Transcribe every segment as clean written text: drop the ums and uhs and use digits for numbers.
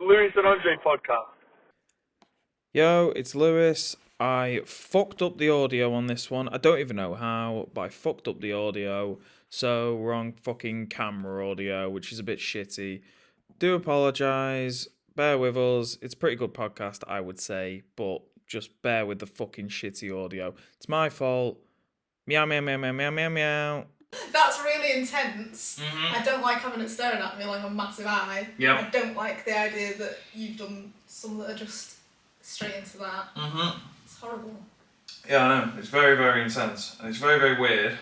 Lewis and Andre podcast. Yo, it's Lewis. I fucked up the audio on this one. I don't even know how, but I fucked up the audio. So we're on fucking camera audio, which is a bit shitty. Do apologise. Bear with us. It's a pretty good podcast, I would say, but just bear with the fucking shitty audio. It's my fault. Meow, meow, meow, meow, meow, meow, meow. That's really intense. Mm-hmm. I don't like having it staring at me like a massive eye. Yep. I don't like the idea that you've done some that are just straight into that. Mm-hmm. It's horrible. Yeah, I know. It's very, very intense. And it's very, very weird.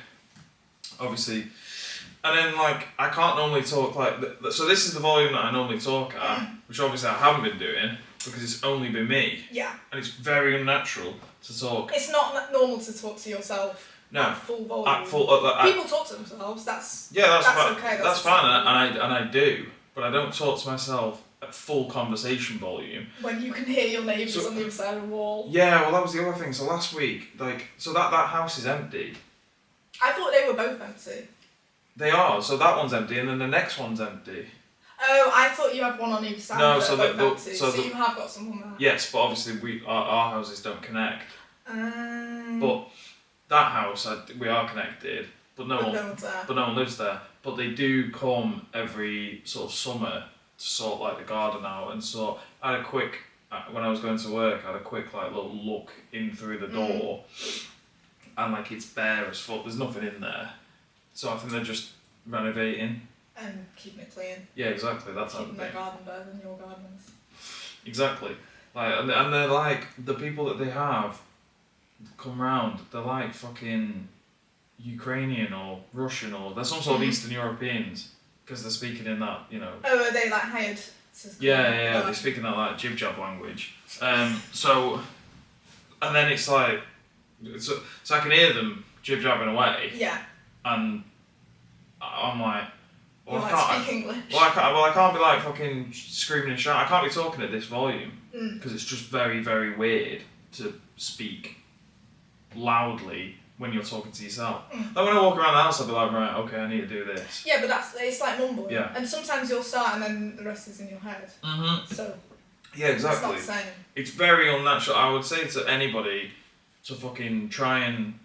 Obviously. And then, like, I can't normally talk like... So this is the volume that I normally talk at, which obviously I haven't been doing, because it's only been me. Yeah. And it's very unnatural to talk. It's not normal to talk to yourself at full volume. At full... People talk to themselves, that's yeah, that's fine. Okay. That's fine, and I do. But I don't talk to myself at full conversation volume. When you can hear your neighbours on the other side of the wall. Yeah, well, that was the other thing. So last week, like... So that house is empty. I thought they were both empty. They are. So that one's empty, and then the next one's empty. Oh, I thought you had one on either side. No, so empty. So you have got someone there. Yes, but obviously our houses don't connect. But that house, we are connected, but no one lives there. But they do come every sort of summer to sort like the garden out, and so I had a quick when I was going to work, I had a quick like little look in through the door, and like it's bare as fuck. There's nothing in there, so I think they're just renovating and keeping it clean. Yeah, exactly. That's keeping their garden better than your gardens. Exactly, like and they're like the people that they have come round. They're like fucking Ukrainian or Russian or they're some sort of Eastern Europeans because they're speaking in that, you know. Oh, are they like hired to? Yeah. They're speaking that like jib jab language. So, and then it's like, so I can hear them jib jabbing away. Yeah. And I'm like, well, I can't speak English. I can't be like fucking screaming and shouting. I can't be talking at this volume because it's just very, very weird to speak loudly when you're talking to yourself. Like when I walk around the house, I'll be like, right, okay, I need to do this. Yeah, but it's like mumbling. Yeah. And sometimes you'll start and then the rest is in your head. Mm-hmm. So. Yeah, exactly. It's not the same. It's very unnatural. I would say to anybody to fucking try and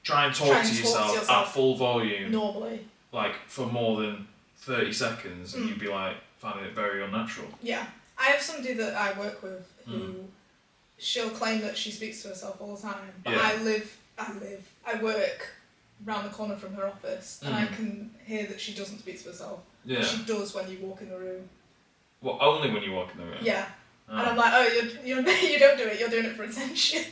try and talk to yourself at full volume. Normally. Like for more than 30 seconds, and you'd be like finding it very unnatural. Yeah, I have somebody that I work with who she'll claim that she speaks to herself all the time, but I work round the corner from her office, and I can hear that she doesn't speak to herself. Yeah. She does when you walk in the room. Well, only when you walk in the room. Yeah, and I'm like, oh, you don't do it. You're doing it for attention.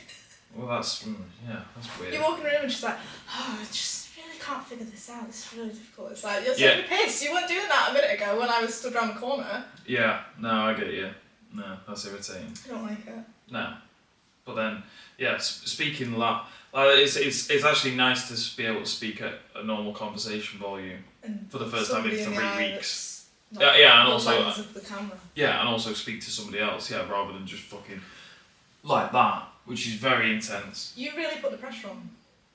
Well, that's weird. You walk in the room and she's like, oh, I just really can't figure this out. It's really difficult. It's like, you're taking a piss. You weren't doing that a minute ago when I was stood around the corner. Yeah, no, I get you. No, that's irritating. I don't like it. No. But then, yeah, speaking it's actually nice to be able to speak at a normal conversation volume and for the first time in 3 weeks. And also of the camera. Yeah, and also speak to somebody else, rather than just fucking like that, which is very intense. You really put the pressure on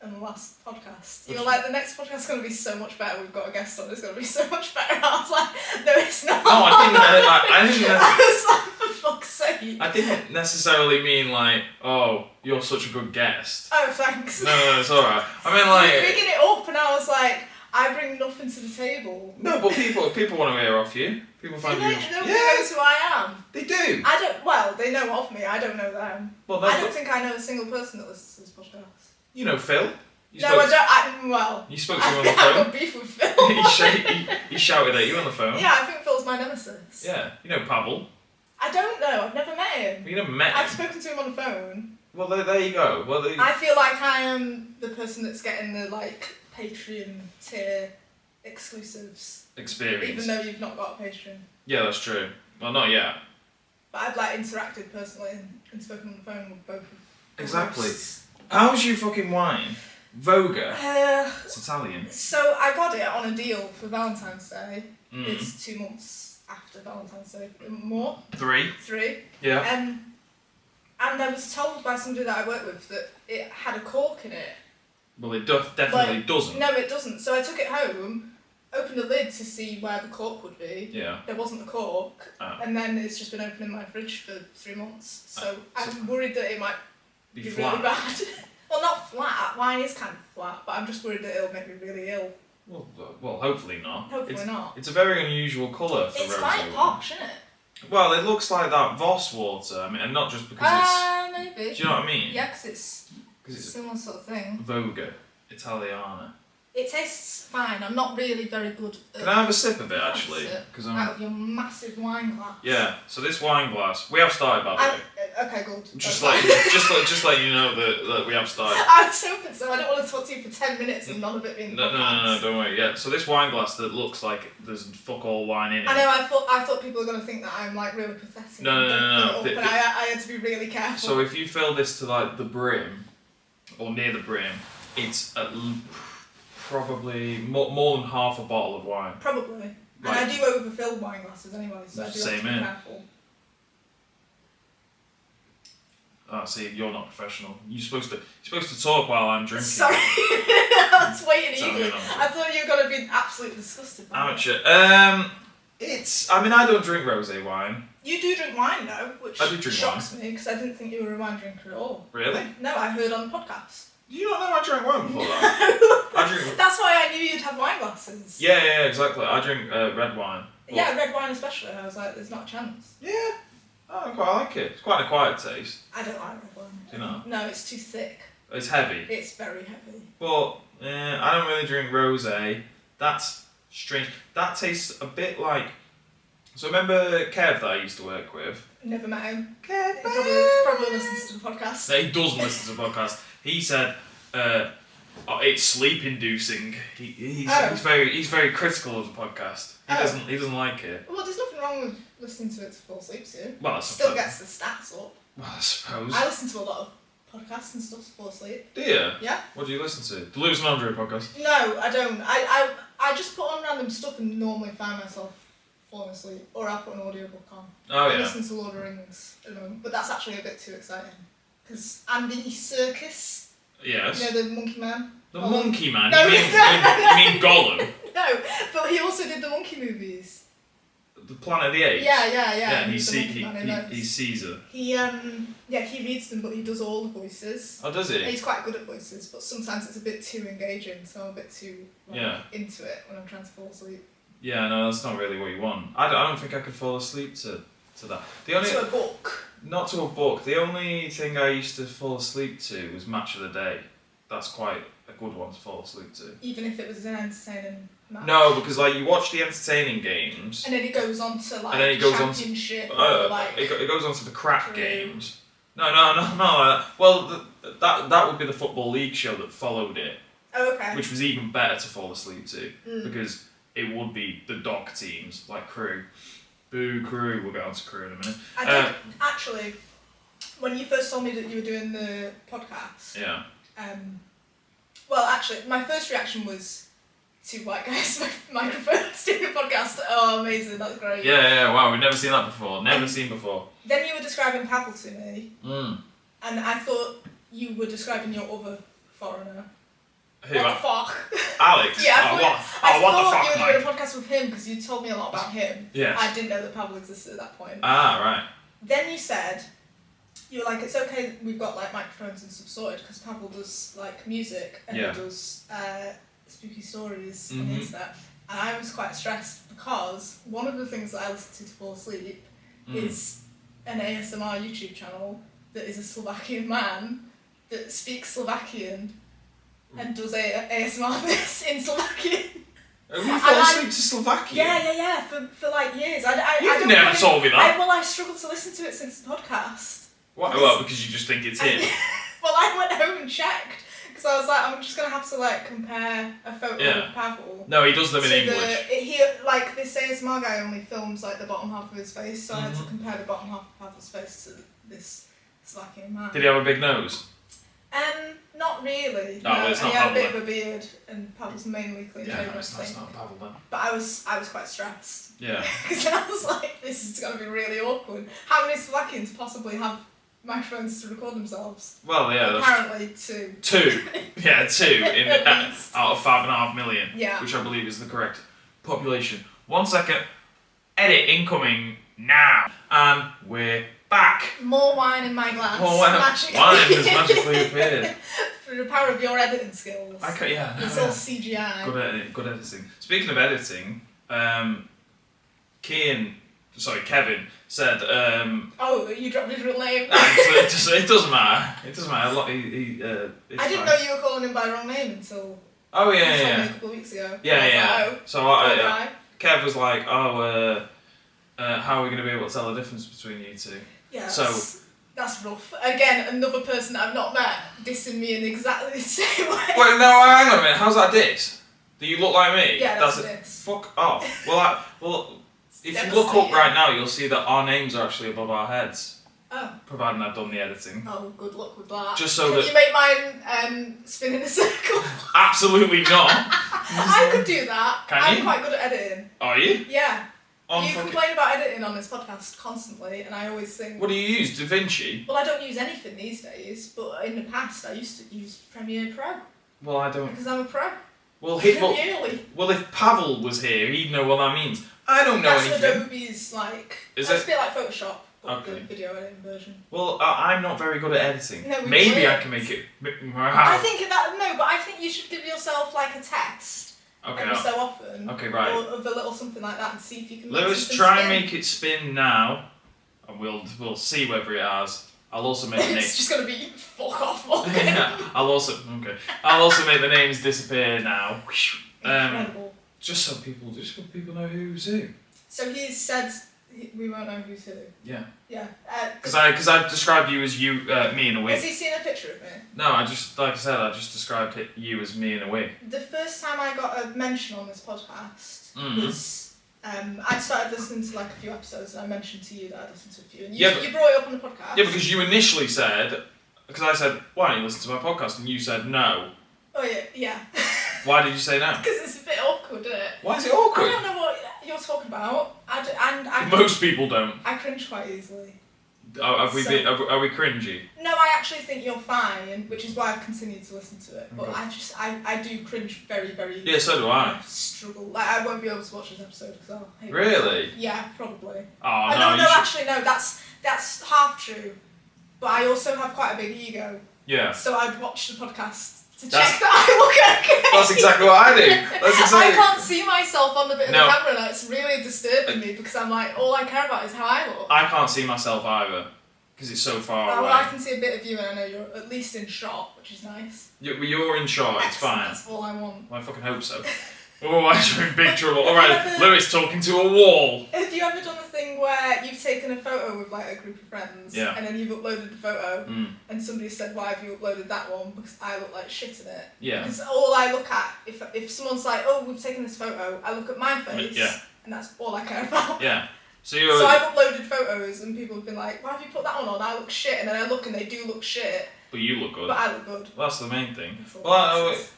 in the last podcast. You were like, the next podcast is going to be so much better. We've got a guest on. It's going to be so much better. And I was like, no, it's not. No, I didn't. I was like, for fuck's sake. I didn't necessarily mean like, oh, you're such a good guest. Oh, thanks. No, it's alright. I mean like... You're bigging it up and I was like, I bring nothing to the table. No, but people want to hear off you. People find you... Nobody knows who I am. They do. They know of me. I don't know them. Well, I don't think I know a single person that listens to this podcast. You know Phil. You spoke to him on the phone. I've got beef with Phil. he shouted at you on the phone. Yeah, I think Phil's my nemesis. Yeah, you know Pavel. I don't know. I've never met him. You never met him? I've spoken to him on the phone. Well, there you go. Well, I feel like I am the person that's getting the Patreon tier exclusives. Experience. Even though you've not got a Patreon. Yeah, that's true. Well, not yet. But I've interacted personally and spoken on the phone with both. Exactly. Hosts. How's your fucking wine? Voga. It's Italian. So I got it on a deal for Valentine's Day. It's 2 months after Valentine's Day. More? 3. 3. Yeah. And I was told by somebody that I work with that it had a cork in it. Well, it definitely doesn't. No, it doesn't. So I took it home opened the lid to see where the cork would be. Yeah. There wasn't the cork, and then it's just been open in my fridge for 3 months. So I'm worried that it might be really bad. Well, not flat. Wine is kind of flat, but I'm just worried that it'll make me really ill. Well, hopefully not. Hopefully not. It's a very unusual colour for rosé. It's quite posh, isn't it? Well, it looks like that Voss water. I mean, and not just because it's. Maybe. Do you know what I mean? Yeah, because it's a similar sort of thing. Voga Italiana. It tastes fine. I'm not really very good at... Can I have a sip of it, actually? Out of your massive wine glass. Yeah, so this wine glass... We have started, by the way. Okay, good. Just letting you know that we have started. I was hoping so. I don't want to talk to you for 10 minutes and none of it being No, don't worry. Yeah, so this wine glass that looks like there's fuck all wine in it. I know, I thought people were going to think that I'm like really pathetic. No. But I had to be really careful. So if you fill this to like the brim, or near the brim, it's probably more than half a bottle of wine. Probably. And I do overfill wine glasses anyway, so I do have to be careful. Oh, see, you're not professional. You're supposed to talk while I'm drinking. Sorry, I was waiting eagerly. I thought you were going to be absolutely disgusted by Amateur. I mean, I don't drink rosé wine. You do drink wine though, which I do drink shocks me because I didn't think you were a wine drinker at all. Really? No, I heard on the podcast. Do you not know I drank wine before that? I drink. That's why I knew you'd have wine glasses. Yeah, exactly. I drink red wine. Yeah, red wine especially. I was like, there's not a chance. Yeah. I quite like it. It's quite an acquired taste. I don't like red wine. Do you know? No, it's too thick. It's heavy. It's very heavy. But I don't really drink rosé. That's strange. That tastes a bit like. So remember Kev that I used to work with? Never met him. Kev. He probably listens to the podcast. No, he doesn't listen to the podcast. He said it's sleep inducing. He's very critical of the podcast. He doesn't like it. Well, there's nothing wrong with listening to it to fall asleep to. Well, I still gets the stats up. Well, I suppose. I listen to a lot of podcasts and stuff to fall asleep. Do you? Yeah. What do you listen to? The Lewis and Andre podcast? No, I don't. I just put on random stuff and normally find myself falling asleep. Or I'll put an audiobook on. Oh, yeah. I listen to Lord of the Rings at the moment, but that's actually a bit too exciting. Because Andy Serkis, yes. You know, the monkey man? The monkey man? No, you mean Gollum? No, but he also did the monkey movies. The Planet of the Apes? Yeah. Yeah, and he's Caesar. He reads them, but he does all the voices. Oh, does he? And he's quite good at voices, but sometimes it's a bit too engaging, so I'm a bit too into it when I'm trying to fall asleep. Yeah, no, that's not really what you want. I don't think I could fall asleep to that. To a book? Not to a book. The only thing I used to fall asleep to was Match of the Day. That's quite a good one to fall asleep to. Even if it was an entertaining match? No, because like you watch the entertaining games... And then it goes on to like championship it goes on to the crap games. No. Well, that would be the Football League show that followed it. Oh, okay. Which was even better to fall asleep to. Because it would be the dog teams, like Crew. Boo, Crew. We'll get on to Crew in a minute. I did, actually, when you first told me that you were doing the podcast... Yeah. Well, actually, my first reaction was two white guys with microphones doing a podcast. Oh, amazing, that's great. Yeah, wow, we've never seen that before. Seen before. Then you were describing Pavel to me. And I thought you were describing your other foreigner. Who? What the fuck? Alex? Yeah, I thought you were Mike? doing a podcast with him because you told me a lot about him. Yes. I didn't know that Pavel existed at that point. Ah, right. Then you said... You were like, it's okay that we've got like microphones and stuff sorted because Pavel does like music and he does spooky stories on the internet. And I was quite stressed because one of the things that I listen to fall asleep is an ASMR YouTube channel that is a Slovakian man that speaks Slovakian and does ASMR in Slovakian. Have you fallen asleep to Slovakian? Yeah, for like years. You've never told me that. I struggled to listen to it since the podcast. What? Well, because you just think it's him. Well, I went home and checked because I was like, I'm just gonna have to like compare a photo of Pavel. No, he does them in English. This ASMR guy only films like the bottom half of his face, so I had to compare the bottom half of Pavel's face to this Slovakian man. Did he have a big nose? Not really. No, it's not he had Pavel. a bit of a beard, and Pavel's mainly clean shaven. That's not Pavel then. But I was quite stressed. Yeah. Because I was like, this is gonna be really awkward. How many Slovakians possibly have microphones to record themselves? Well, yeah. Apparently two. 2. Yeah, 2 out of 5.5 million. Yeah. Which I believe is the correct population. 1 second. Edit incoming now. And we're back. More wine in my glass. More wine. Wine has magically appeared. Through the power of your editing skills. It's all CGI. Good editing. Speaking of editing, Kevin said. You dropped his real name. It doesn't matter. It doesn't matter. I didn't know you were calling him by the wrong name until. Oh yeah. A couple of weeks ago. Yeah. Like, so Kev was like, how are we going to be able to tell the difference between you two? Yeah. That's rough. Again, another person that I've not met dissing me in exactly the same way. Wait, no, hang on a minute. How's that a diss? Do you look like me? Yeah, that's a diss. Fuck off. Well, if you look up right now, you'll see that our names are actually above our heads. Oh. Providing I've done the editing. Oh, good luck with that. Just so Can you make mine spin in a circle? Absolutely not. I could do that. I'm quite good at editing. Are you? Yeah. You complain about editing on this podcast constantly, and I always think... What do you use, DaVinci? Well, I don't use anything these days, but in the past I used to use Premiere Pro. Well, I don't... Because I'm a pro. Well, if Pavel was here, he'd know what that means. I don't know anything. That's Adobe's, It's a bit like Photoshop, but the video editing version. Well, I'm not very good at editing. No, maybe I can make it... I think you should give yourself, a test. Okay, every so often. Okay, right. Or of a little something like that and see if you can Lewis, try and make it spin now, and we'll see whether it has. I'll also make the names... It's just going to be fuck off, Morgan. Yeah, I'll also make the names disappear now. Incredible. Just so people know who's who. So he said we won't know who's who. Yeah. Yeah. Because I've described you as me in a wig. Has he seen a picture of me? No, I just described you as me in a wig. The first time I got a mention on this podcast was I'd started listening to a few episodes, and I mentioned to you that I'd listened to a few, and you brought it up on the podcast. Yeah, because you initially said, because I said, why don't you listen to my podcast, and you said no. Oh yeah. Why did you say no? Because it's a bit awkward, isn't it? Why is it awkward? I don't know what you're talking about. Most people don't. I cringe quite easily. Are we cringy? No, I actually think you're fine, which is why I've continued to listen to it. But I do cringe very, very... Yeah, so do I. Struggle. I won't be able to watch this episode because I'll hate Really? myself. Yeah, probably. Oh, no, actually, no, that's half true. But I also have quite a big ego. Yeah. So I'd watch the podcast to check that I look okay. That's exactly what I do. I can't see myself on the bit of the camera now. It's really disturbing me because I'm all I care about is how I look. I can't see myself either because it's so far away. Well, I can see a bit of you and I know you're at least in shot, which is nice. You're in shot, it's fine. That's all I want. Well, I fucking hope so. Otherwise you're in big trouble. Alright, Lewis talking to a wall. Have you ever done the thing where you've taken a photo with a group of friends and then you've uploaded the photo and somebody said, why have you uploaded that one? Because I look like shit in it. Yeah. Because all I look at, if someone's like, oh, we've taken this photo, I look at my face and that's all I care about. Yeah. So I've uploaded photos and people have been like, why have you put that one on? I look shit. And then I look and they do look shit. But you look good. But I look good. Well, that's the main thing.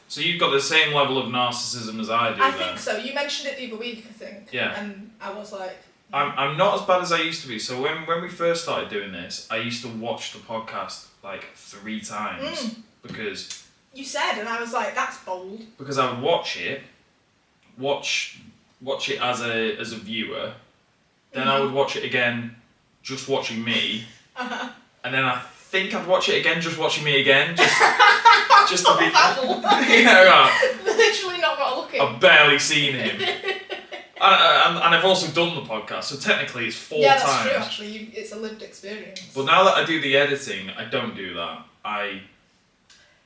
So you've got the same level of narcissism as I do. I think so. You mentioned it the other week, I think. Yeah. And I was like... I'm not as bad as I used to be. So when we first started doing this, I used to watch the podcast 3 times. Because... You said, and I was like, that's bold. Because I would watch it as a viewer, then I would watch it again, just watching me, and then I think I'd watch it again, just watching me again, just to be... Literally not got a look at him. I've barely seen him. and I've also done the podcast, so technically it's 4 times. Yeah, that's true, actually. It's a lived experience. But now that I do the editing, I don't do that. I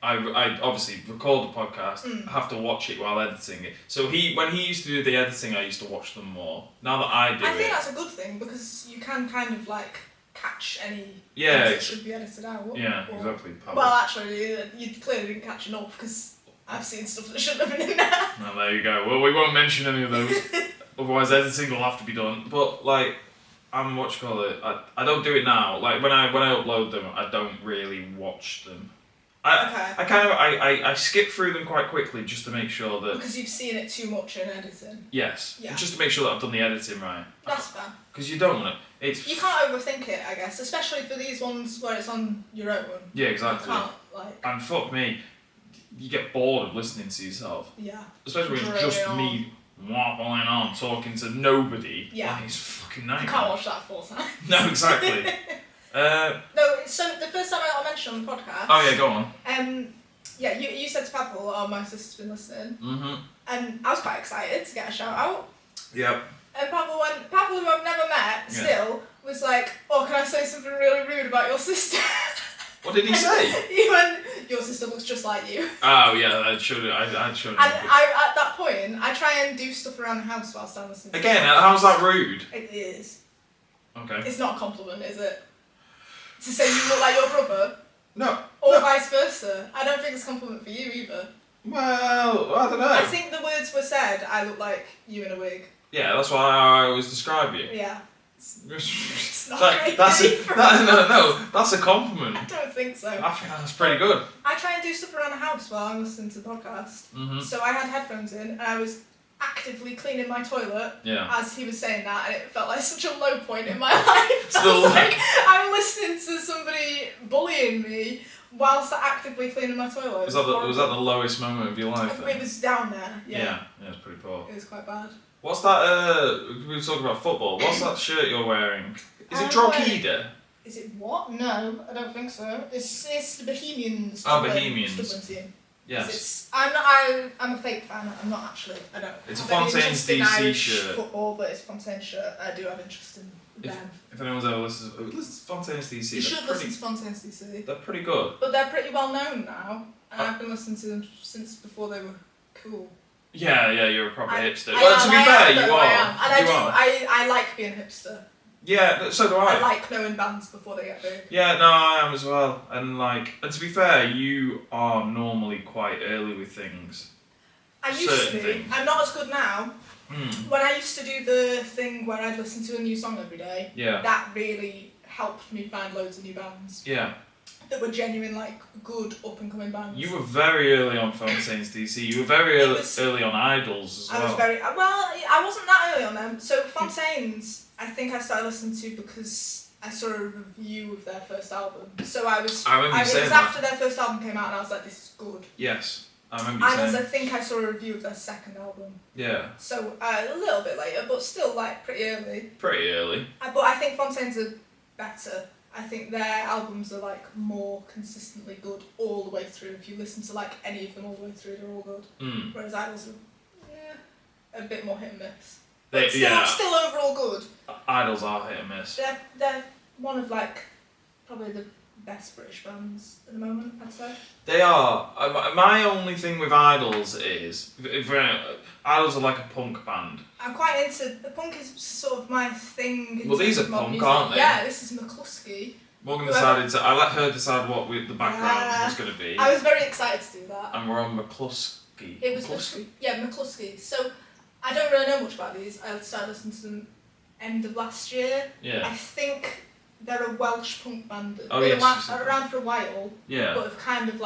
obviously record the podcast, have to watch it while editing it. So when he used to do the editing, I used to watch them more. Now that I do I think that's a good thing, because you can kind of catch any things that should be edited out. Yeah, exactly. Probably. Well, actually, you clearly didn't catch enough, because I've seen stuff that shouldn't have been in there. Well, there you go. Well, we won't mention any of those. Otherwise, editing will have to be done. But, I don't do it now. When I upload them, I don't really watch them. I skip through them quite quickly just to make sure that... Because you've seen it too much in editing. Yes. Yeah. Just to make sure that I've done the editing right. That's fair. Because you don't want to... You can't overthink it, I guess. Especially for these ones where it's on your own. Yeah, exactly. You can't, And fuck me, you get bored of listening to yourself. Yeah. Especially when it's just me waffling on, talking to nobody. Yeah. Like, it's fucking nightmare. You can't watch that full time. No, exactly. No, so the first time I mentioned on the podcast. Oh yeah, go on. Yeah, you said to Pavel, "Oh, my sister's been listening," and I was quite excited to get a shout out. Yep. And Pavel, who I've never met, still was like, "Oh, can I say something really rude about your sister?" What did he say? He went, "Your sister looks just like you." Oh yeah, I should have. And I, at that point, I try and do stuff around the house whilst I'm listening. Again, how's that rude? It is. Okay. It's not a compliment, is it? To say you look like your brother. No. Or vice versa. I don't think it's a compliment for you either. Well, I don't know. I think the words were said, "I look like you in a wig." Yeah, that's why I always describe you. Yeah. It's not like, that's a compliment. I don't think so. I think that's pretty good. I try and do stuff around the house while I'm listening to the podcast. So I had headphones in and I was actively cleaning my toilet as he was saying that, and it felt like such a low point in my life. I was like, I'm listening to somebody bullying me whilst actively cleaning my toilet. Was that the lowest moment of your life then? It was down there, Yeah, it was pretty poor. It was quite bad. What's that, we were talking about football, what's that shirt you're wearing? Is it Drogheda? Is it what? No, I don't think so. It's the Bohemians. Oh, Bohemians. Team. Yes. I'm a fake fan. I'm not actually. I don't. It's a Fontaine's DC shirt. Football, but it's a Fontaine shirt. I do have interest in them. If anyone's ever listens to Fontaine's DC. You should listen to Fontaine's DC. They're pretty good. But they're pretty well known now, and I've been listening to them since before they were cool. Yeah, you're a proper hipster. To be fair, you are. I like being a hipster. Yeah, so do I. I like knowing bands before they get big. Yeah, no, I am as well. And to be fair, you are normally quite early with things. I used to be. Things. I'm not as good now. When I used to do the thing where I'd listen to a new song every day, that really helped me find loads of new bands. Yeah. That were genuine, good up-and-coming bands. You were very early on Fontaine's DC. You were very early on Idols as well. I was very... Well, I wasn't that early on them. So Fontaine's, I think I started listening to because I saw a review of their first album. So I was... I remember you saying that. After their first album came out and I was like, this is good. Yes, I remember you saying. I think I saw a review of their second album. Yeah. So a little bit later, but still pretty early. Pretty early. But I think Fontaine's are better. I think their albums are more consistently good all the way through. If you listen to any of them all the way through, they're all good. Whereas Idols are a bit more hit and miss. But still overall good. Idols are hit and miss. They're one of probably the best British bands at the moment, I'd say. They are. My only thing with Idols is Idols are like a punk band. I'm quite into the punk. Is sort of my thing. Well, these are punk, aren't they? Yeah, this is McCluskey. Morgan decided to. I let her decide what the background was going to be. I was very excited to do that. And we're on McCluskey. It was McCluskey. Yeah, McCluskey. So I don't really know much about these. I started listening to them end of last year. Yeah. I think they're a Welsh punk band. Oh, They've yes. been around for a while. Yeah. But have kind of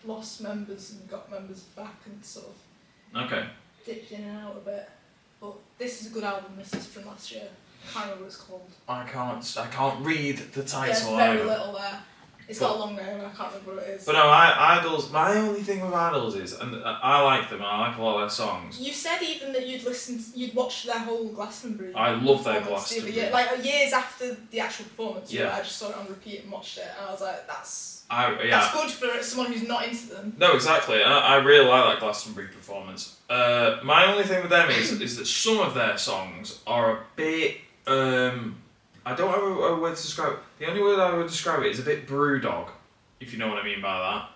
lost members and got members back and sort of. Okay. Dipped in and out a bit. But this is a good album. This is from last year. I can't remember what it's called. I can't read the title. There's very little there. It's got a long name and I can't remember what it is. But no, Idols, my only thing with Idols is, and I like them and I like a lot of their songs. You said even that you'd watched their whole Glastonbury. I love their Glastonbury. Years after the actual performance, I just saw it on repeat and watched it and I was like, that's good for someone who's not into them. No, exactly. I really like that Glastonbury performance. My only thing with them is that some of their songs are a bit... I don't have a word to describe it. The only word I would describe it is a bit brewdog, if you know what I mean by that.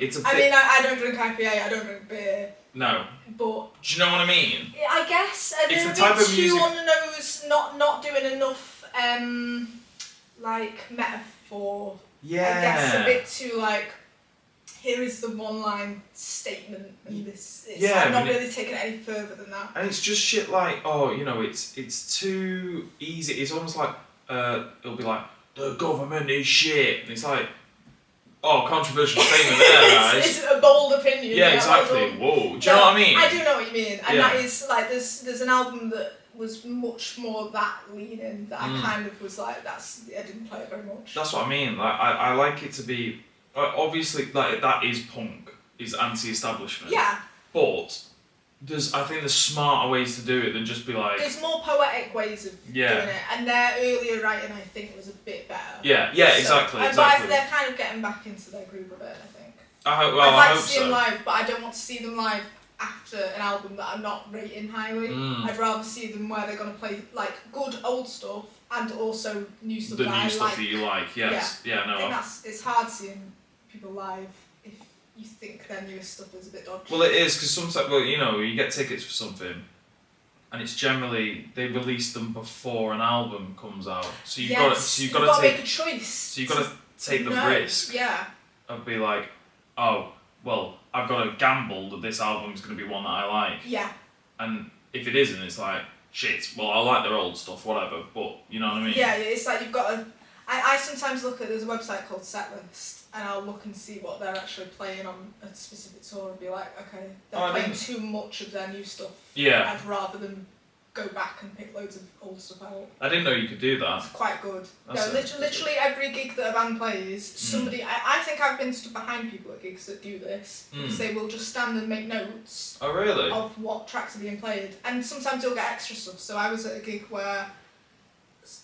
It's a bit... I don't drink IPA, I don't drink beer. No. But... Do you know what I mean? I guess it's they're the type a bit of too music... on the nose, not doing enough, metaphor. Yeah. I guess a bit too, here is the one-line statement, and I'm not really taking it any further than that. And it's just shit it's too easy. It's almost like, it'll be like, the government is shit. And it's like, controversial statement there, guys. It's a bold opinion. Yeah, exactly. Whoa. Do you know what I mean? I do know what you mean. And that is, there's an album that was much more that leaning that I kind of was like, I didn't play it very much. That's what I mean. I like it to be... Obviously, that is punk, is anti-establishment. Yeah. But I think there's smarter ways to do it than just be like. There's more poetic ways of doing it, and their earlier writing, I think, was a bit better. Yeah, exactly. But they're kind of getting back into their groove of it, I think. I'd like to see them live, but I don't want to see them live after an album that I'm not rating highly. I'd rather see them where they're going to play like good old stuff and also new stuff. The new stuff that you like, yes. Yeah, no. I think it's hard seeing people live if you think their newest stuff is a bit dodgy. Well, it is, because sometimes, you get tickets for something, and it's generally, they release them before an album comes out. So you've got to make a choice. So you've got to take the risk. Yeah. Of be like, oh, well, I've got to gamble that this album's going to be one that I like. Yeah. And if it isn't, it's like, shit, well, I like their old stuff, whatever, but you know what I mean? Yeah, it's like you've got to... I sometimes look at, there's a website called Setlist, and I'll look and see what they're actually playing on a specific tour and be like, okay, they're playing too much of their new stuff. Yeah. I'd rather than go back and pick loads of old stuff out. I didn't know you could do that. It's quite good. Literally every gig that a band plays, somebody... I think I've been stood behind people at gigs that do this, because they will just stand and make notes of what tracks are being played. And sometimes you'll get extra stuff. So I was at a gig where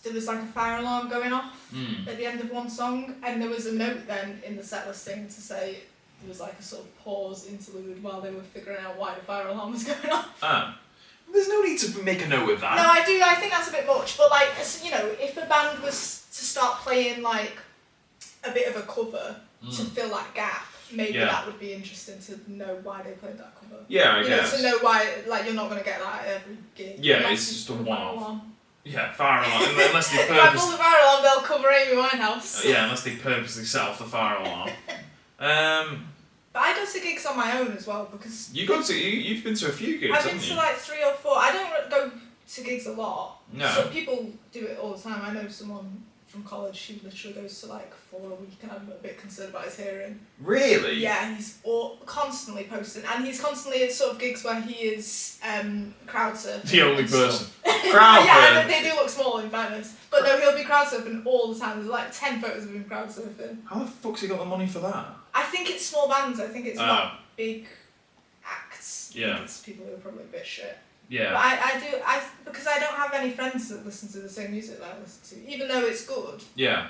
there was like a fire alarm going off at the end of one song, and there was a note then in the setlist thing to say there was like a sort of pause interlude while they were figuring out why the fire alarm was going off. There's no need to make a note of that. No, I think that's a bit much, but like, if a band was to start playing like a bit of a cover to fill that gap, maybe that would be interesting to know why they played that cover. Yeah, I guess. To know why, like, you're not going to get that at every gig. Yeah, it's just a one-off. Yeah, fire alarm. Unless they If I pull the fire alarm, they'll cover Amy Winehouse. Yeah, unless they purposely set off the fire alarm. But I go to gigs on my own as well, because... You've been to a few gigs, I've been to like 3 or 4. I don't go to gigs a lot. No. So people do it all the time. I know someone from college who literally goes to like 4 a week, and I'm a bit concerned about his hearing. Really? Yeah, he's constantly posting, and he's constantly at sort of gigs where he is crowd surfing. The only person. Crowd Yeah, they do look small in fairness. But no, he'll be crowd surfing all the time. There's like 10 photos of him crowd surfing. How the fuck's he got the money for that? I think it's small bands. I think it's not big acts. Yeah. I think it's people who are probably a bit shit. Yeah. But because I don't have any friends that listen to the same music that I listen to, even though it's good. Yeah.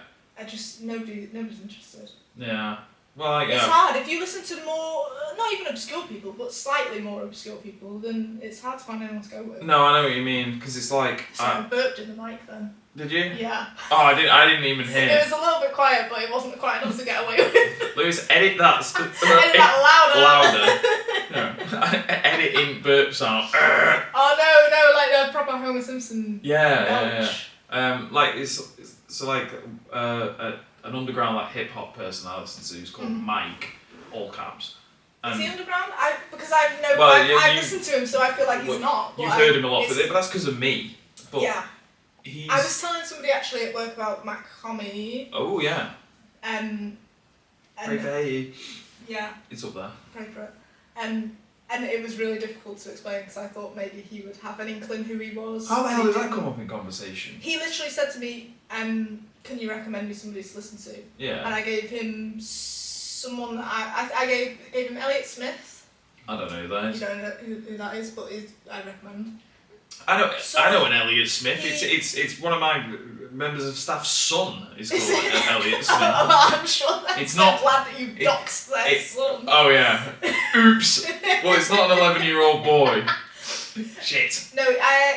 Nobody's interested. Yeah. Well, it's hard if you listen to more, not even obscure people, but slightly more obscure people. Then it's hard to find anyone to go with. No, I know what you mean, because it's like. So I burped in the mic then. Did you? Yeah. Oh, I didn't even hear. It was a little bit quiet, but it wasn't quite enough to get away with. Lewis, edit that. Edit that louder. No. Edit in burp sound. Oh no, like a proper Homer Simpson. Yeah. Like it's like an underground like hip hop person I listen to who's called Mike, all caps. Is he underground? Because I've listened to him, so I feel like he's not. You've heard him a lot, but that's because of me. But yeah. I was telling somebody actually at work about Mac Homie. Oh yeah. Pray for you. Yeah. It's up there. Pray for it. And it was really difficult to explain because I thought maybe he would have an inkling who he was. How the hell did that come up in conversation? He literally said to me, "Can you recommend me somebody to listen to?" Yeah. And I gave him someone that I gave him Elliott Smith. I don't know who that is. You don't know who that is, but I recommend. I know an Elliott Smith. It's one of my members of staff's son is called Elliott Smith. I'm sure that's it's not, glad that you doxed their son. Oh yeah. Oops. Well, it's not an 11-year-old boy. Shit. No,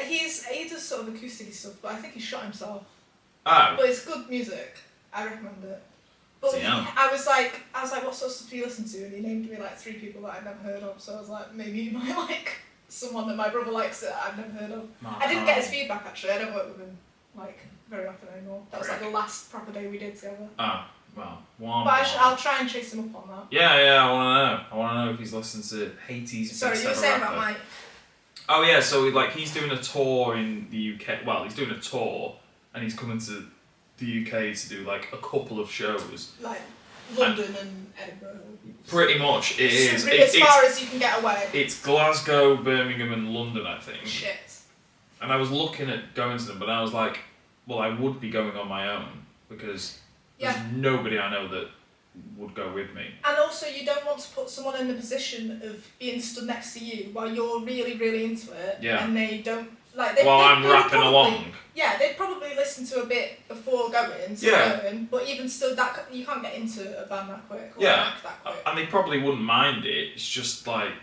he does sort of acoustic stuff, but I think he shot himself. Oh. But it's good music. I recommend it. But I was like, what sort of stuff do you listen to? And he named me like 3 people that I'd never heard of. So I was like, maybe you might like someone that my brother likes that I've never heard of. I didn't get his feedback actually. I don't work with him like very often anymore. That was like the last proper day we did together. Oh, well. But I'll try and chase him up on that. Yeah, I want to know if he's listened to Haiti's. Sorry, you were saying about Mike. Oh yeah, so like he's doing a tour in the UK. Well, he's doing a tour, and he's coming to the UK to do like a couple of shows. Like London and Edinburgh. Pretty much, it is. As far as you can get away. It's Glasgow, Birmingham, and London, I think. Shit. And I was looking at going to them, but I was like, well, I would be going on my own because there's nobody I know that would go with me. And also, you don't want to put someone in the position of being stood next to you while you're really, really into it, and they don't while I'm rapping along. Yeah, they'd probably listen to a bit before going to learn, but even still, that you can't get into a band that quick. Or act that quick. And they probably wouldn't mind it. It's just like,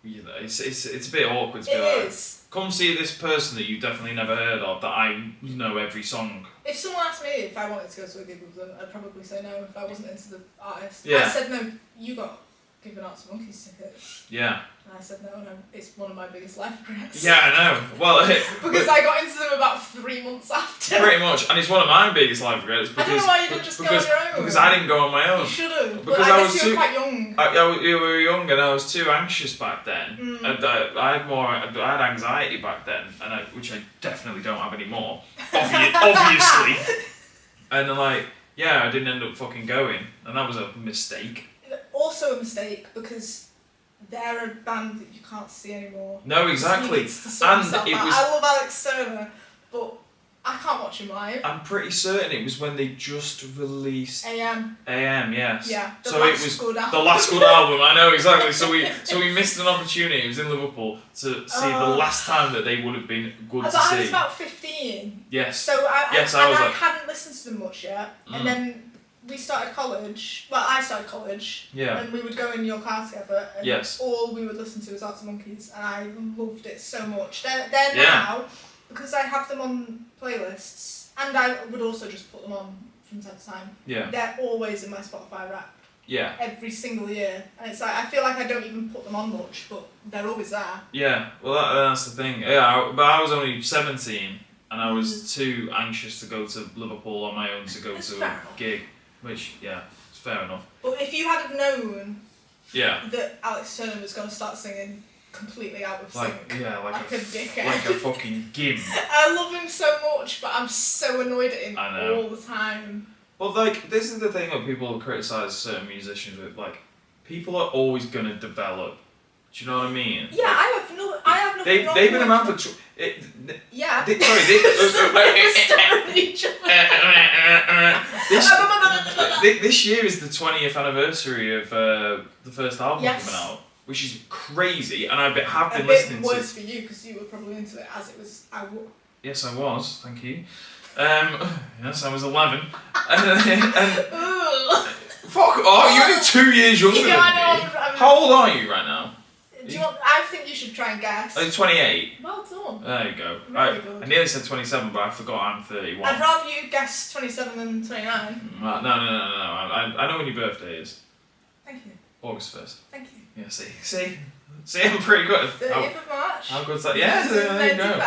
you know, it's a bit awkward to be come see this person that you've definitely never heard of, that I know every song. If someone asked me if I wanted to go to a gig with them, I'd probably say no if I wasn't into the artist. Yeah. I said no, you got given out to Monkeys tickets. Yeah. And I said no, it's one of my biggest life regrets. Yeah, I know. Well, because I got into them about 3 months after. Pretty much, and it's one of my biggest life regrets. Because, I don't know why you didn't just go on your own. Because I didn't go on my own. You should have. Because I guess you were quite young. You were young, and I was too anxious back then. And I had anxiety back then, which I definitely don't have anymore. Obviously. And I didn't end up fucking going, and that was a mistake. Also a mistake because they're a band that you can't see anymore. No, exactly. I love Alex Turner, but I can't watch him live. I'm pretty certain it was when they just released AM, yes. Yeah. So it was the last good album. I know exactly. So we missed an opportunity. It was in Liverpool to see the last time that they would have been good to see. I was about 15. Yes. So I hadn't listened to them much yet, and then we started college. Well, I started college. Yeah. And we would go in your car together. And all we would listen to was Arctic Monkeys, and I loved it so much. They're now, because I have them on playlists, and I would also just put them on from time to time. Yeah. They're always in my Spotify Wrapped. Yeah. Every single year, and it's like I feel like I don't even put them on much, but they're always there. Yeah. Well, that's the thing. Yeah. But I was only 17, and I was too anxious to go to Liverpool on my own to go to a gig. Which, it's fair enough. But if you had have known that Alex Turner was going to start singing completely out of sync, like a dickhead. Like a fucking gimp. I love him so much, but I'm so annoyed at him all the time. Well, this is the thing that people criticise certain musicians with. People are always going to develop. Do you know what I mean? Yeah, I have nothing. They've been around for. This year is the 20th anniversary of the first album coming out, which is crazy, and I have been listening to. A bit worse for you because you were probably into it as it was. Yes, I was. Thank you. Yes, I was 11. Fuck off! You're only 2 years younger than me. How old are you right now? I think you should try and guess. I'm 28. Well done. There you go. Really good. I nearly said 27, but I forgot I'm 31. I'd rather you guess 27 than 29. No. I know when your birthday is. Thank you. August 1st. Thank you. Yeah, see, I'm pretty good. 30th of March. How good's that? Yeah, there you go.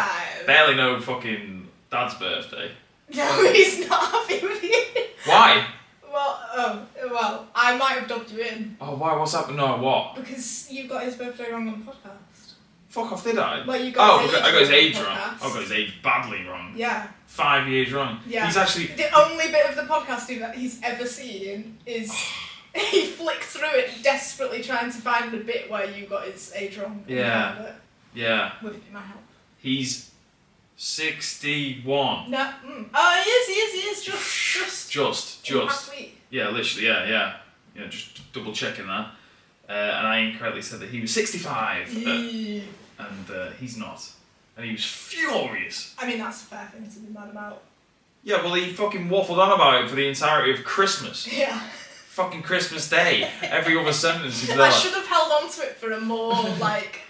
Barely know fucking Dad's birthday. No, he's not happy with you. Why? Well, I might have dubbed you in. Oh, why? What's happened? No, what? Because you got his birthday wrong on the podcast. Fuck off, did I? Well, you got his age I got his age wrong. I got his age badly wrong. Yeah. 5 years wrong. Yeah. He's actually... The only bit of the podcasting that he's ever seen is he flicked through it desperately trying to find the bit where you got his age wrong. Yeah. Yeah. With my help. He's 61. No. Oh, he is. Just. Last week. Yeah, literally, yeah, just double checking that. And I incorrectly said that he was 65. And he's not. And he was furious. I mean, that's a fair thing to be mad about. Yeah, well, he fucking waffled on about it for the entirety of Christmas. Yeah. Fucking Christmas Day. Every other sentence he's I should have held on to it for a more,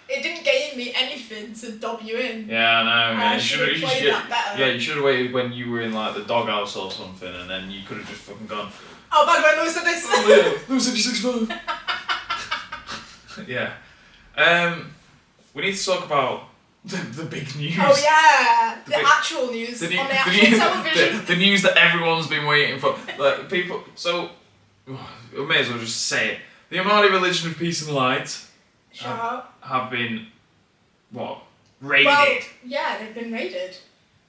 it didn't gain me anything to dob you in. Yeah, I know. I should have played that better. Yeah, you should have waited when you were in, the doghouse or something, and then you could have just fucking gone... Oh, by the way, Lewis said this. Oh, yeah. Lewis said 65. Yeah. We need to talk about the big news. Oh, yeah. The actual news on the actual television. The news that everyone's been waiting for. People... So, we may as well just say it. The Ahmadi Religion of Peace and Light have been, raided? Well, yeah, they've been raided.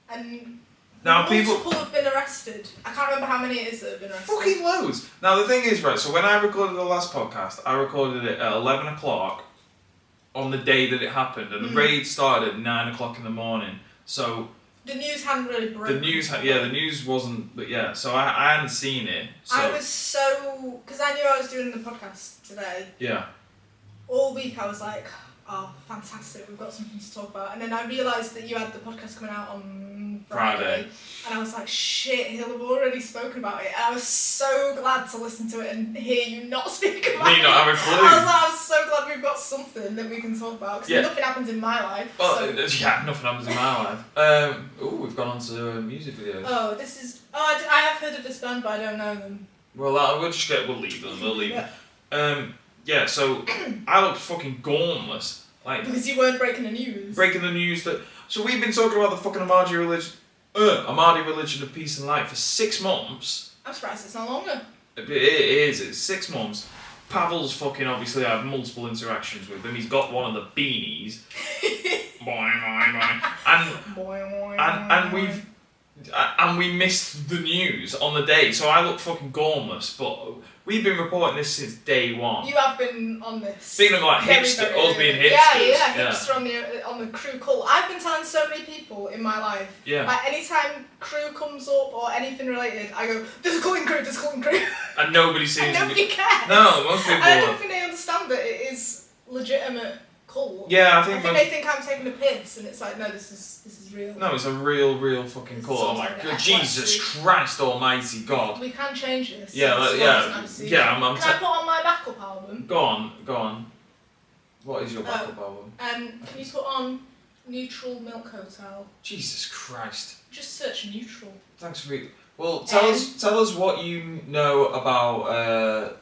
And... Now multiple have been arrested. I can't remember how many it is that have been arrested. Fucking loads. Now the thing is, right, so when I recorded the last podcast, I recorded it at 11 o'clock on the day that it happened, and the raid started at 9 o'clock in the morning. So The news hadn't really broken. The news wasn't, but yeah, so I hadn't seen it. So. I was so, because I knew I was doing the podcast today. Yeah. All week I was like, oh, fantastic, we've got something to talk about. And then I realised that you had the podcast coming out on Friday. And I was like, shit, he'll have already spoken about it. And I was so glad to listen to it and hear you not speak about it. Me not have a clue. I was so glad we've got something that we can talk about. Because nothing happens in my life. Well, yeah, nothing happens in my life. We've gone on to music videos. Oh, this is... Oh, I have heard of this band, but I don't know them. Well, we'll leave them. Yeah, so I looked fucking gormless. Like, because you weren't breaking the news. Breaking the news that... So we've been talking about the fucking Ahmadi religion of peace and light for 6 months. I'm surprised it's not longer. It is, it's 6 months. Pavel's fucking obviously I have multiple interactions with him. He's got one of the beanies. Boing, boing, boing. And we missed the news on the day, so I look fucking gormless, but we've been reporting this since day one. You have been on this. Speaking of like hipster, us being hipsters. Yeah, hipster on the crew cult. I've been telling so many people in my life, like anytime crew comes up or anything related, I go, there's a cult in crew. And nobody seems and nobody cares. No, most people I don't think they understand that it is legitimate cult. Yeah, I think they think I'm taking a piss, and it's like, no, this is real. No, it's a real fucking cult. Oh my god, Jesus Christ Almighty God. We can change this. Yeah, I'm can I put on my backup album? Go on. What is your backup album? Can you put on Neutral Milk Hotel? Jesus Christ. Just search neutral. Thanks for reading. Well, tell us what you know about.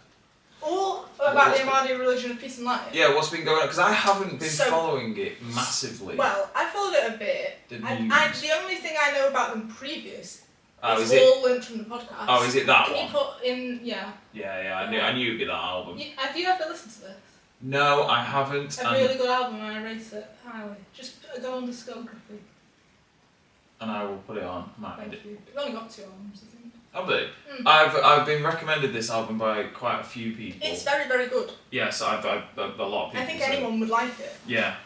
Or about the Ahmadi religion of peace and light. Yeah, what's been going on? Because I haven't been following it massively. Well, I followed it a bit. The only thing I know about them previous is all learned from the podcast. Oh, is it that one? Can you put in, Yeah, I knew it'd be that album. Have you ever listened to this? No, I haven't. A really good album, and I rate it highly. Just go on discography. And I will put it on. Thank you. We've only got 2 albums, I think. Have they? I've been recommended this album by quite a few people. It's very, very good. Yes, I've a lot of people. I think anyone would like it. Yeah.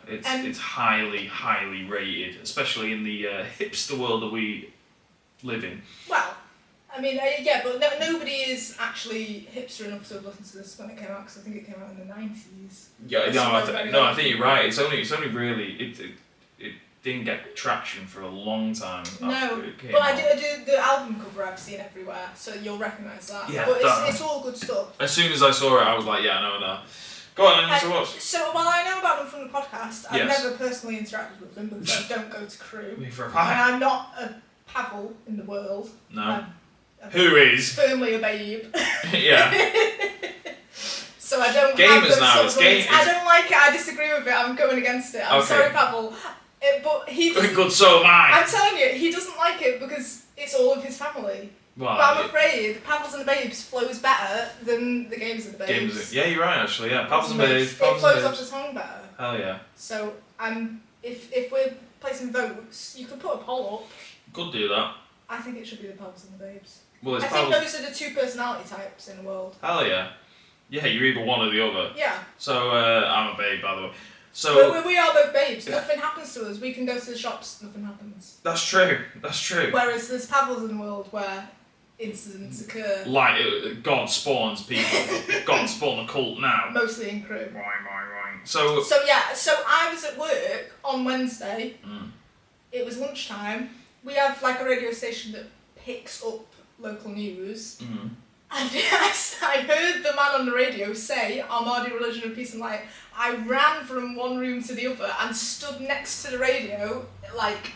It's highly rated, especially in the hipster world that we live in. Well, I mean, but nobody is actually hipster enough to have listened to this when it came out, because I think it came out in the 90s. Yeah, I think you're right. It's only really it didn't get traction for a long time after it came out. I do the album cover I've seen everywhere, so you'll recognise that. Yeah, but it's all good stuff. As soon as I saw it, I was like, yeah, I know that. Go on, then, so what? So, while I know about them from the podcast, I've never personally interacted with them because I don't go to crew. Me for a And pie. I'm not a Pavel in the world. No. Who is? Firmly a babe. Yeah. So I don't Gamers have now, those it's gamers. I don't like it, I disagree with it, I'm going against it. I'm sorry, Pavel. But he doesn't... Good, so am I. I'm telling you, he doesn't like it because it's all of his family. Well, but I'm afraid Pavels and the Babes flows better than the Games and the Babes. Yeah, you're right, actually, yeah. Pavels and Babes. It flows off the tongue better. Hell yeah. So, if we're placing votes, you could put a poll up. Could do that. I think it should be the Pavels and the Babes. Well, I think those are the 2 personality types in the world. Hell yeah. Yeah, you're either one or the other. Yeah. So, I'm a babe, by the way. So we are both babes. Nothing happens to us. We can go to the shops, nothing happens. That's true. Whereas there's Pavels in the world where incidents occur. Like, God spawns people. God spawn a cult now. Mostly in crew. Right. So I was at work on Wednesday. It was lunchtime. We have like a radio station that picks up local news. And I heard the man on the radio say, Ahmadi religion of peace and light. I ran from one room to the other and stood next to the radio, like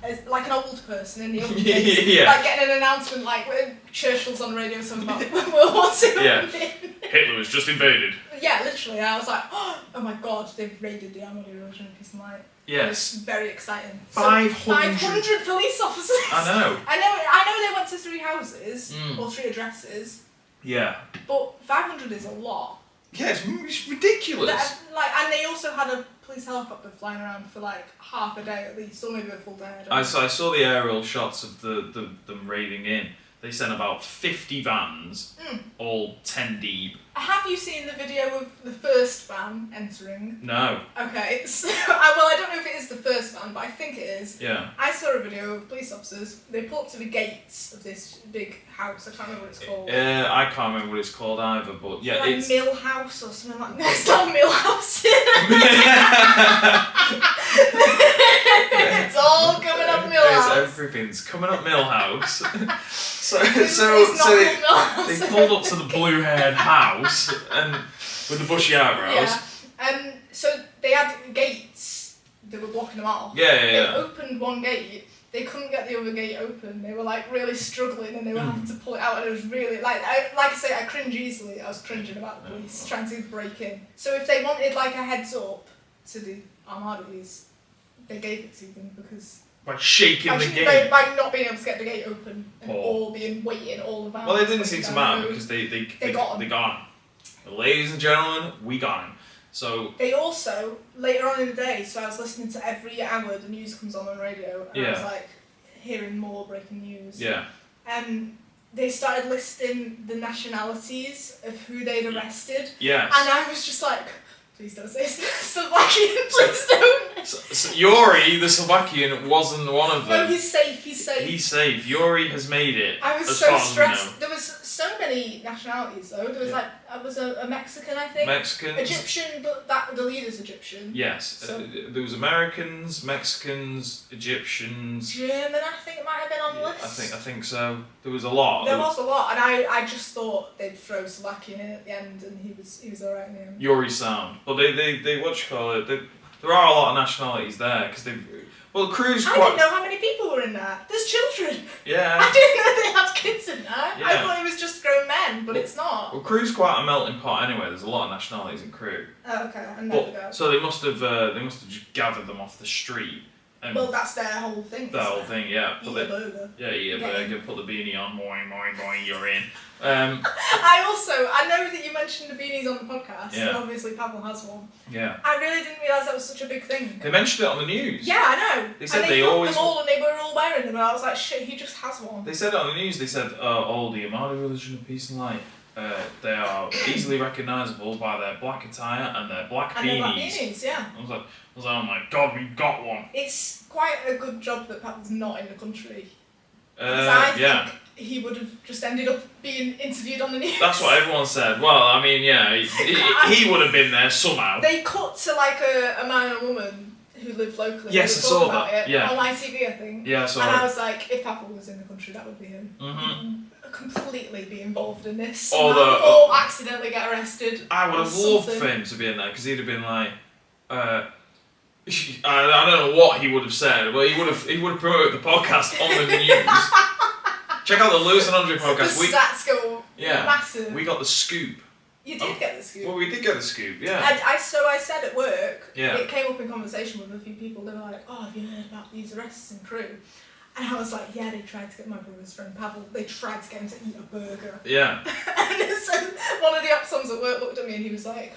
an old person in the old days, like getting an announcement like when Churchill's on the radio something about World War II. Yeah. Hitler was just invaded. Yeah, literally. I was like, oh my god, they've raided the Ahmadi religion of peace and light. Yes. It was very exciting. 500 police officers. I know. I know they went to 3 houses or 3 addresses. Yeah. But 500 is a lot. Yeah, it's ridiculous. And they also had a police helicopter flying around for like half a day at least, or maybe a full day. I saw the aerial shots of them raiding in. they sent about 50 vans, all 10 deep. Have you seen the video of the first van entering? No. Okay, so, I don't know if it is the first van, but I think it is. Yeah. I saw a video of police officers. They pull up to the gates of this big house. I can't remember what it's called. I can't remember what it's called either, but yeah, like it's... Mill House or something like that. No, it's not Mill House. It's all coming up Mill House. Everything's coming up Mill House. So they pulled up to the blue-haired house and with the bushy eyebrows. Yeah. So they had gates that were blocking them off. Yeah. They opened one gate. They couldn't get the other gate open. They were like really struggling, and they were having to pull it out. And it was really like I say, I cringe easily. I was cringing about the police trying to break in. So if they wanted like a heads up to the Armadillos, they gave it to them because. By shaking the gate. By not being able to get the gate open and all being waiting all the vans. Well, it didn't seem to matter because they got him. Ladies and gentlemen, we got him. So they also later on in the day. So I was listening to every hour the news comes on radio, and I was like hearing more breaking news. Yeah. They started listing the nationalities of who they'd arrested. Yes. And I was just like, please don't say Slovakian, please don't. So Yuri, the Slovakian, wasn't one of them. No, he's safe. He's safe. Yuri has made it. I was so stressed. There was so many nationalities though. There was I was a Mexican, I think. Mexicans. Egyptian, but the leader's Egyptian. Yes. So, there was Americans, Mexicans, Egyptians. German, I think it might have been on the list. I think so. There was a lot. There was a lot, and I just thought they'd throw Slovakian in at the end, and he was alright in the end. Yuri sound, but they what you call it? There are a lot of nationalities there because they. Well, crew's quite... I didn't know how many people were in there. There's children. Yeah. I didn't know they had kids in there. Yeah. I thought it was just grown men, but it's not. Well, crew's quite a melting pot anyway. There's a lot of nationalities in crew. Oh, okay. I never go. So they must have just gathered them off the street. And well, that's their whole thing. Their whole thing, yeah. Eat a burger. Yeah, eat a burger. Put the beanie on. Boing, boing, boing. You're in. I know that you mentioned the beanies on the podcast, and obviously Pavel has one. Yeah. I really didn't realise that was such a big thing. They mentioned it on the news. Yeah, I know. They said and they always... them all and they were all wearing them, and I was like, shit, he just has one. They said it on the news. They said, oh, the Amadi religion of peace and light. They are easily recognisable by their black attire and their black beanies. And their black beanies, yeah. I was like, oh my god, we've got one. It's quite a good job that Pavel's not in the country. Because I think he would have just ended up being interviewed on the news. That's what everyone said. Well, I mean, yeah, he would have been there somehow. They cut to like a man and a woman who lived locally. Yes, I saw that. Yeah. On ITV, I think. Yeah, I saw it. I was like, if Pavel was in the country, that would be him. Mm-hmm. Completely be involved in this. Or accidentally get arrested. I would have loved for him to be in there because he'd have been like, I don't know what he would have said, but he would have promoted the podcast on the news. Check out the Lewis and Andre podcast. The stats go massive. We got the scoop. You did get the scoop. Well, we did get the scoop, yeah. I said at work, yeah. It came up in conversation with a few people. They were like, "Oh, have you heard about these arrests in crew?" And I was like, yeah, they tried to get my brother's friend Pavel, they tried to get him to eat a burger. Yeah. And so one of the opsons at work looked at me and he was like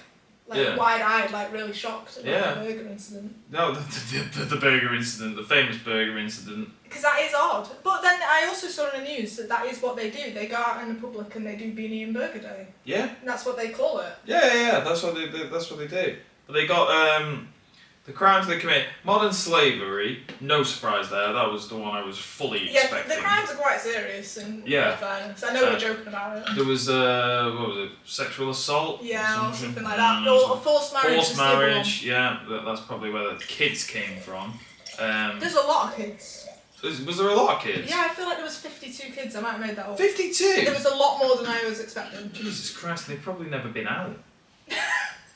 wide-eyed, like really shocked about the burger incident. No, the burger incident, the famous burger incident. Because that is odd. But then I also saw in the news that is what they do. They go out in the public and they do Beanie and Burger Day. Yeah. And that's what they call it. Yeah, that's what they do. But they got, the crimes they commit, modern slavery, no surprise there, that was the one I was fully expecting. Yeah, the crimes are quite serious and fairness. I know we're joking about it. There was, what was it, sexual assault? Yeah, or something like that. Or forced marriage. Forced marriage, yeah, that's probably where the kids came from. There's a lot of kids. Was there a lot of kids? Yeah, I feel like there was 52 kids, I might have made that up. 52? There was a lot more than I was expecting. Jesus Christ, they've probably never been out.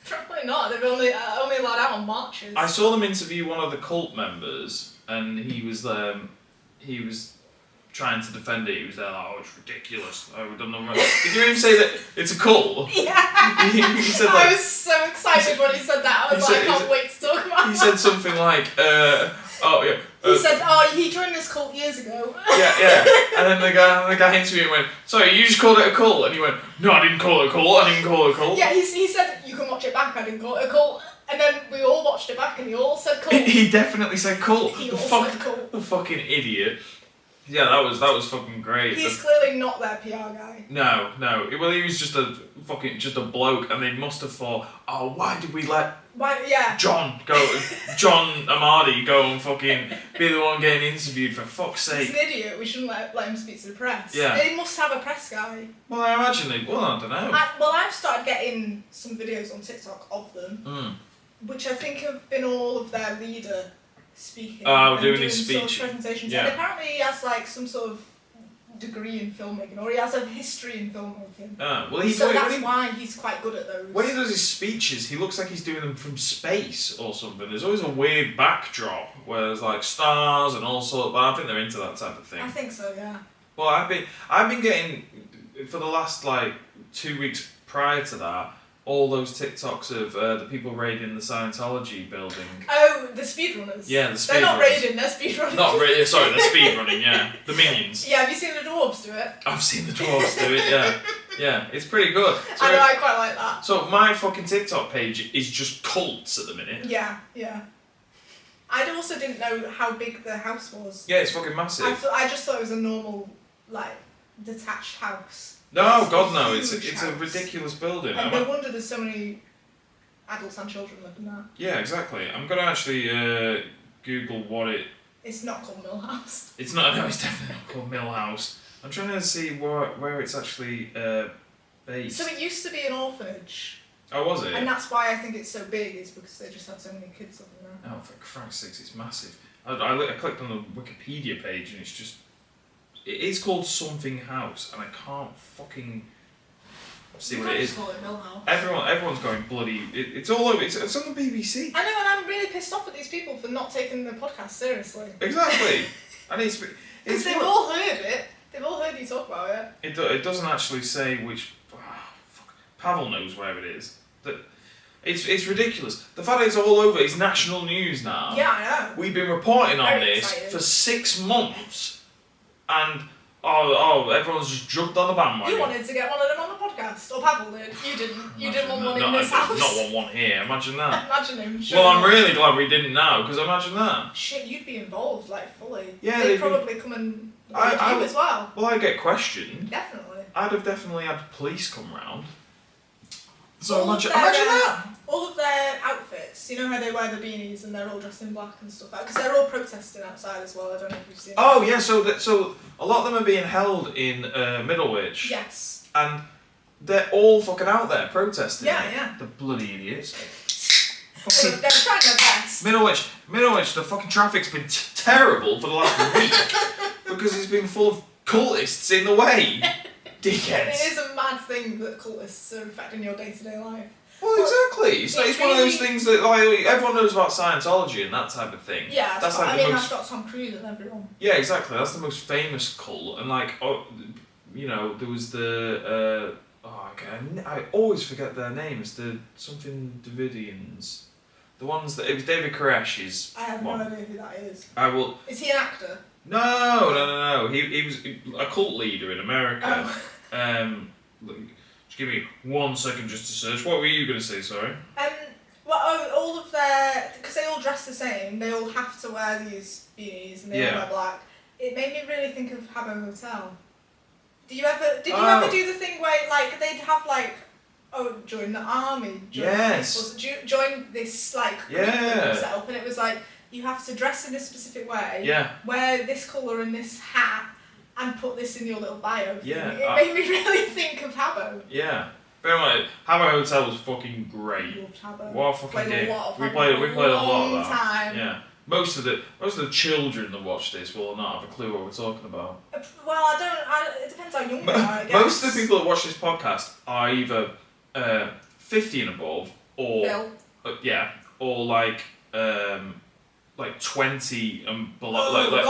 Probably not. They've only allowed out on marches. I saw them interview one of the cult members, and he was trying to defend it. He was there like, "Oh, it's ridiculous. Oh, we've done nothing wrong." Did you hear him say that it's a cult? Yeah. he said like, I was so excited when he said that. I was like, I can't wait to talk about it. He said something like, he said, he joined this cult years ago. Yeah. And then the guy interviewed him went, "Sorry, you just called it a cult?" And he went, "No, I didn't call it a cult. I didn't call it a cult." Yeah, he said, "You can watch it back. I didn't call it a cult." And then we all watched it back and he all said cult. He definitely said cult. He all said cult. The fucking idiot. Yeah, that was fucking great. He's clearly not their PR guy. No. Well, he was just a bloke, and they must have thought, oh, why did we let John Amadi go and fucking be the one getting interviewed, for fuck's sake? He's an idiot. We shouldn't let him speak to the press. Yeah. They must have a press guy. Well, I imagine they. Well, I don't know. I've started getting some videos on TikTok of them, which I think have been all of their leader speaking. Oh, doing his speech. Sort of presentations. Yeah. And apparently he has like some sort of degree in filmmaking, or he has a history in filmmaking. That's why he's quite good at those. When he does his speeches, he looks like he's doing them from space or something. There's always a weird backdrop where there's like stars and all sorts. But I think they're into that type of thing. I think so, yeah. Well, I've been getting, for the last like 2 weeks prior to that, all those TikToks of the people raiding the Scientology building. Oh, the speedrunners. Yeah, the speedrunners. They're not raiding, they're speedrunning. Not raiding, sorry, they're speedrunning, yeah. The minions. Yeah, have you seen the dwarves do it? I've seen the dwarves do it, yeah. Yeah, it's pretty good. So, I know, I quite like that. So my fucking TikTok page is just cults at the minute. Yeah. I also didn't know how big the house was. Yeah, it's fucking massive. I just thought it was a normal, like, detached house. No, God no, it's a ridiculous building. And no wonder there's so many adults and children living there. Yeah, exactly. I'm going to actually Google what it... It's not called Millhouse. It's not, no, it's definitely not called Millhouse. I'm trying to see where it's actually based. So it used to be an orphanage. Oh, was it? And that's why I think it's so big, is because they just had so many kids living there. Oh, for Christ's sakes, it's massive. I clicked on the Wikipedia page and it's just... It is called something house, and I can't fucking see what it is. Call it Millhouse. Everyone's going bloody. It's all over. It's on the BBC. I know, and I'm really pissed off at these people for not taking the podcast seriously. Exactly, and it's because they've all heard it. They've all heard you talk about it. It doesn't actually say which. Pavel knows where it is. It's ridiculous. The fact that it's all over. It's national news now. Yeah, I know. We've been reporting on Very this excited. for 6 months. And everyone's just jumped on the bandwagon. You wanted to get one of them on the podcast, or Pavel did. You didn't. You didn't want one in this house. Not want one here. Imagine that. Imagine him. Sure. Well, I'm really glad we didn't now, because imagine that. Shit, you'd be involved like fully. Yeah, they'd probably come and you as well. Well, I'd get questioned. Definitely. I'd have definitely had police come round. So all imagine that. All of their outfits, you know how they wear the beanies and they're all dressed in black and stuff, because they're all protesting outside as well. I don't know if you've seen. Oh yeah, so a lot of them are being held in Middlewich. Yes. And they're all fucking out there protesting. Yeah. The bloody idiots. They're trying their best. Middlewich, the fucking traffic's been terrible for the last week because it's been full of cultists in the way. Dickheads. It is a mad thing that cultists are affecting your day-to-day life. Well, exactly. It's one of those things that like everyone knows about Scientology and that type of thing. Yeah, that's like I've got Tom Cruise and everyone. Yeah, exactly. That's the most famous cult, and like, there was the I always forget their names. The something Davidians, the ones that it was David Koresh's. I have no idea who that is. I will. Is he an actor? No. He was a cult leader in America. Oh. Just give me 1 second just to search. What were you going to say, sorry? All of their... Because they all dress the same, they all have to wear these beanies and they all wear black. It made me really think of Habbo Hotel. Did you ever do the thing where, like, they'd have, like, join the army? Join this, like, group that you set up, and it was like, you have to dress in a specific way, wear this colour and this hat, and put this in your little bio. Yeah. It made me really think of Habbo. Yeah. Very much. Habbo Hotel was fucking great. Loved Habbo. What a fucking game. We played a lot of that. Time. Yeah. Most of the children that watch this will not have a clue what we're talking about. Well, it depends how young they are, I guess. Most of the people that watch this podcast are either 50 and above, or or like 20 and below, really?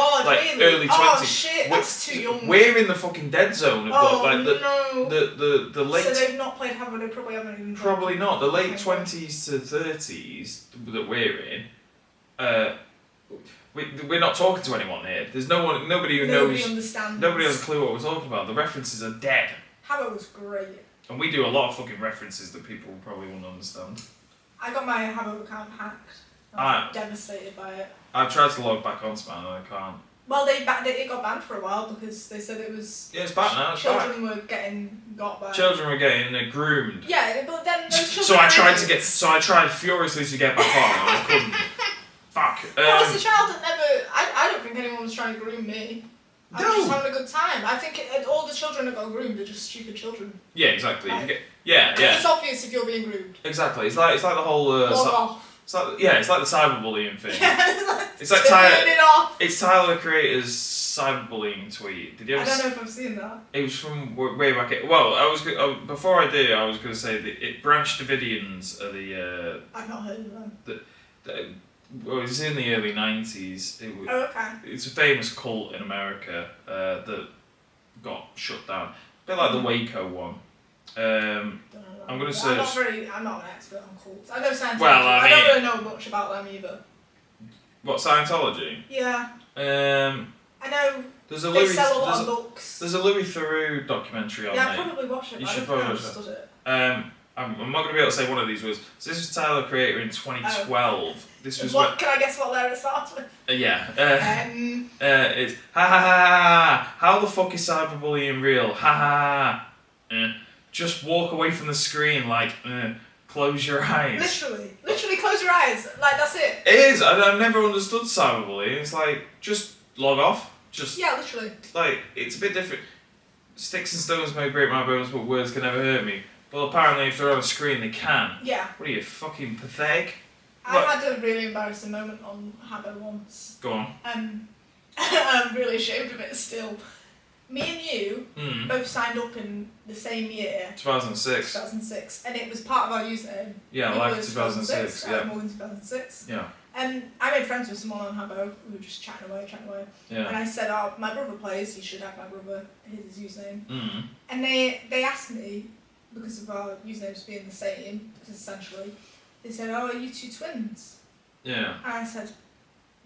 Early 20s. Oh shit, that's too young. We're in the fucking dead zone of the late. So they've not played Habbo, they probably haven't even. Probably not. The late 20s to 30s that we're in. We're not talking to anyone here. There's nobody who knows. Understands. Nobody has a clue what we're talking about. The references are dead. Habbo was great. And we do a lot of fucking references that people probably won't understand. I got my Habbo account hacked. I was devastated by it. I've tried to log back onto mine and I can't. Well, it got banned for a while because they said it was. Yeah, it's back now. It's children were getting got by. Children were getting groomed. Yeah, but then those children. So I tried furiously to get back on, and I couldn't. Fuck. Well, as a child, I don't think anyone was trying to groom me. I was just having a good time. I think all the children that got groomed are just stupid children. Yeah, exactly. Like, yeah. It's obvious if you're being groomed. Exactly. It's like the whole. Log off. It's like the cyberbullying thing. Yeah, it's like Tyler. It's Tyler the Creator's cyberbullying tweet. Did you ever? I don't know if I've seen that. It was from way back. Before I did, I was going to say that it Branch Davidians are the. I've not heard of them. Well, it was in the early 90s. Okay. It's a famous cult in America that got shut down. A bit like the Waco one. I'm going to search. I'm not an expert on cults. I know Scientology. Well, I don't really know much about them either. What, Scientology? Yeah. I know they sell a lot of books. There's a Louis Theroux documentary on there. Yeah, I've probably watched it. You should probably watch it. I'm not going to be able to say one of these words. So this was Tyler the Creator in 2012. This was Can I guess what letter it starts with? Yeah. It's ha ha ha. How the fuck is cyberbullying real? Ha ha ha. Just walk away from the screen like. Close your eyes. Literally close your eyes. Like that's it. It is. I've never understood cyberbullying. It's like just log off. Yeah, literally. Like it's a bit different. Sticks and stones may break my bones, but words can never hurt me. Well, apparently, if they're on a screen, they can. Yeah. What are you, fucking pathetic? I had a really embarrassing moment on Habbo once. Go on. I'm really ashamed of it still. Me and you both signed up in the same year. 2006. 2006. And it was part of our username. Yeah, like 2006. Yeah. More than 2006. Yeah. And I made friends with someone on Habbo. We were just chatting away. Yeah. And I said, my brother plays, you should have my brother, his username. Mm-hmm. And they asked me, because of our usernames being the same, essentially, they said, oh, are you two twins? Yeah. And I said,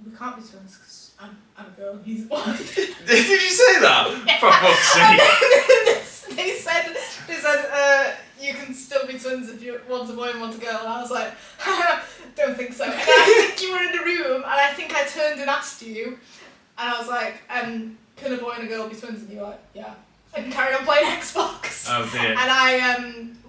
we can't be twins because I'm a girl and he's a boy. Did you say that? For fuck's sake. They said, you can still be twins if one's a boy and one's a girl. And I was like, don't think so. And I think you were in the room and I think I turned and asked you. And I was like, can a boy and a girl be twins? And you were like, yeah. And carried on playing Xbox. Oh dear. And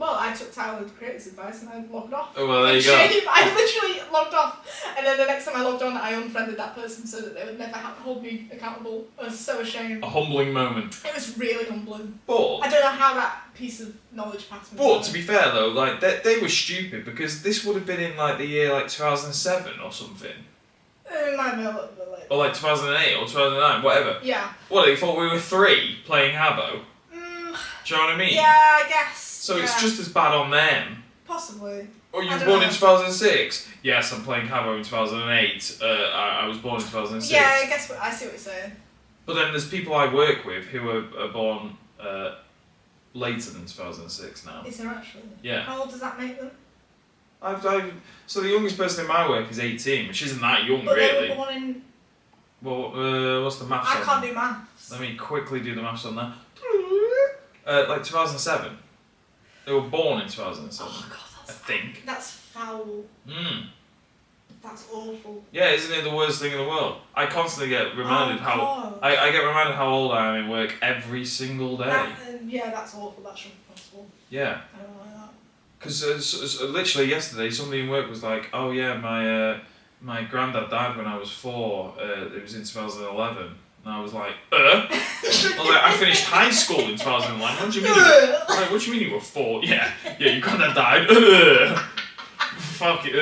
I took Tyler the Creator's advice and I logged off. Oh well, there you go. I literally logged off. And then the next time I logged on, I unfriended that person so that they would never hold me accountable. I was so ashamed. A humbling moment. It was really humbling. But I don't know how that piece of knowledge passed me. But to be fair though, like they were stupid because this would have been in like the year like 2007 or something. It might be a little bit late. Or like 2008 or 2009, whatever. Yeah. What, they thought we were 3 playing Habbo? Do you know what I mean? Yeah, I guess. So it's just as bad on them. Possibly. Or you were born in 2006? Yes, I'm playing Habbo in 2008. I was born in 2006. Yeah, I guess I see what you're saying. But then there's people I work with who are born later than 2006 now. Is there actually? Yeah. How old does that make them? So the youngest person in my work is 18, which isn't that young, but really. They were born in... Well, what's the maths I can't do maths. Let me quickly do the maths on that. Like 2007. They were born in 2007. Oh God, I think. That's foul. That's awful. Yeah, isn't it the worst thing in the world? I constantly get reminded I get reminded how old I am in work every single day. Yeah, that's awful. That shouldn't be possible. Yeah. I don't like that. Because literally yesterday, somebody in work was like, "Oh yeah, my granddad died when I was 4. It was in 2011." And I was like, I finished high school in 2011. What do you mean? What do you mean you were 4? Yeah, your granddad died. Fuck it.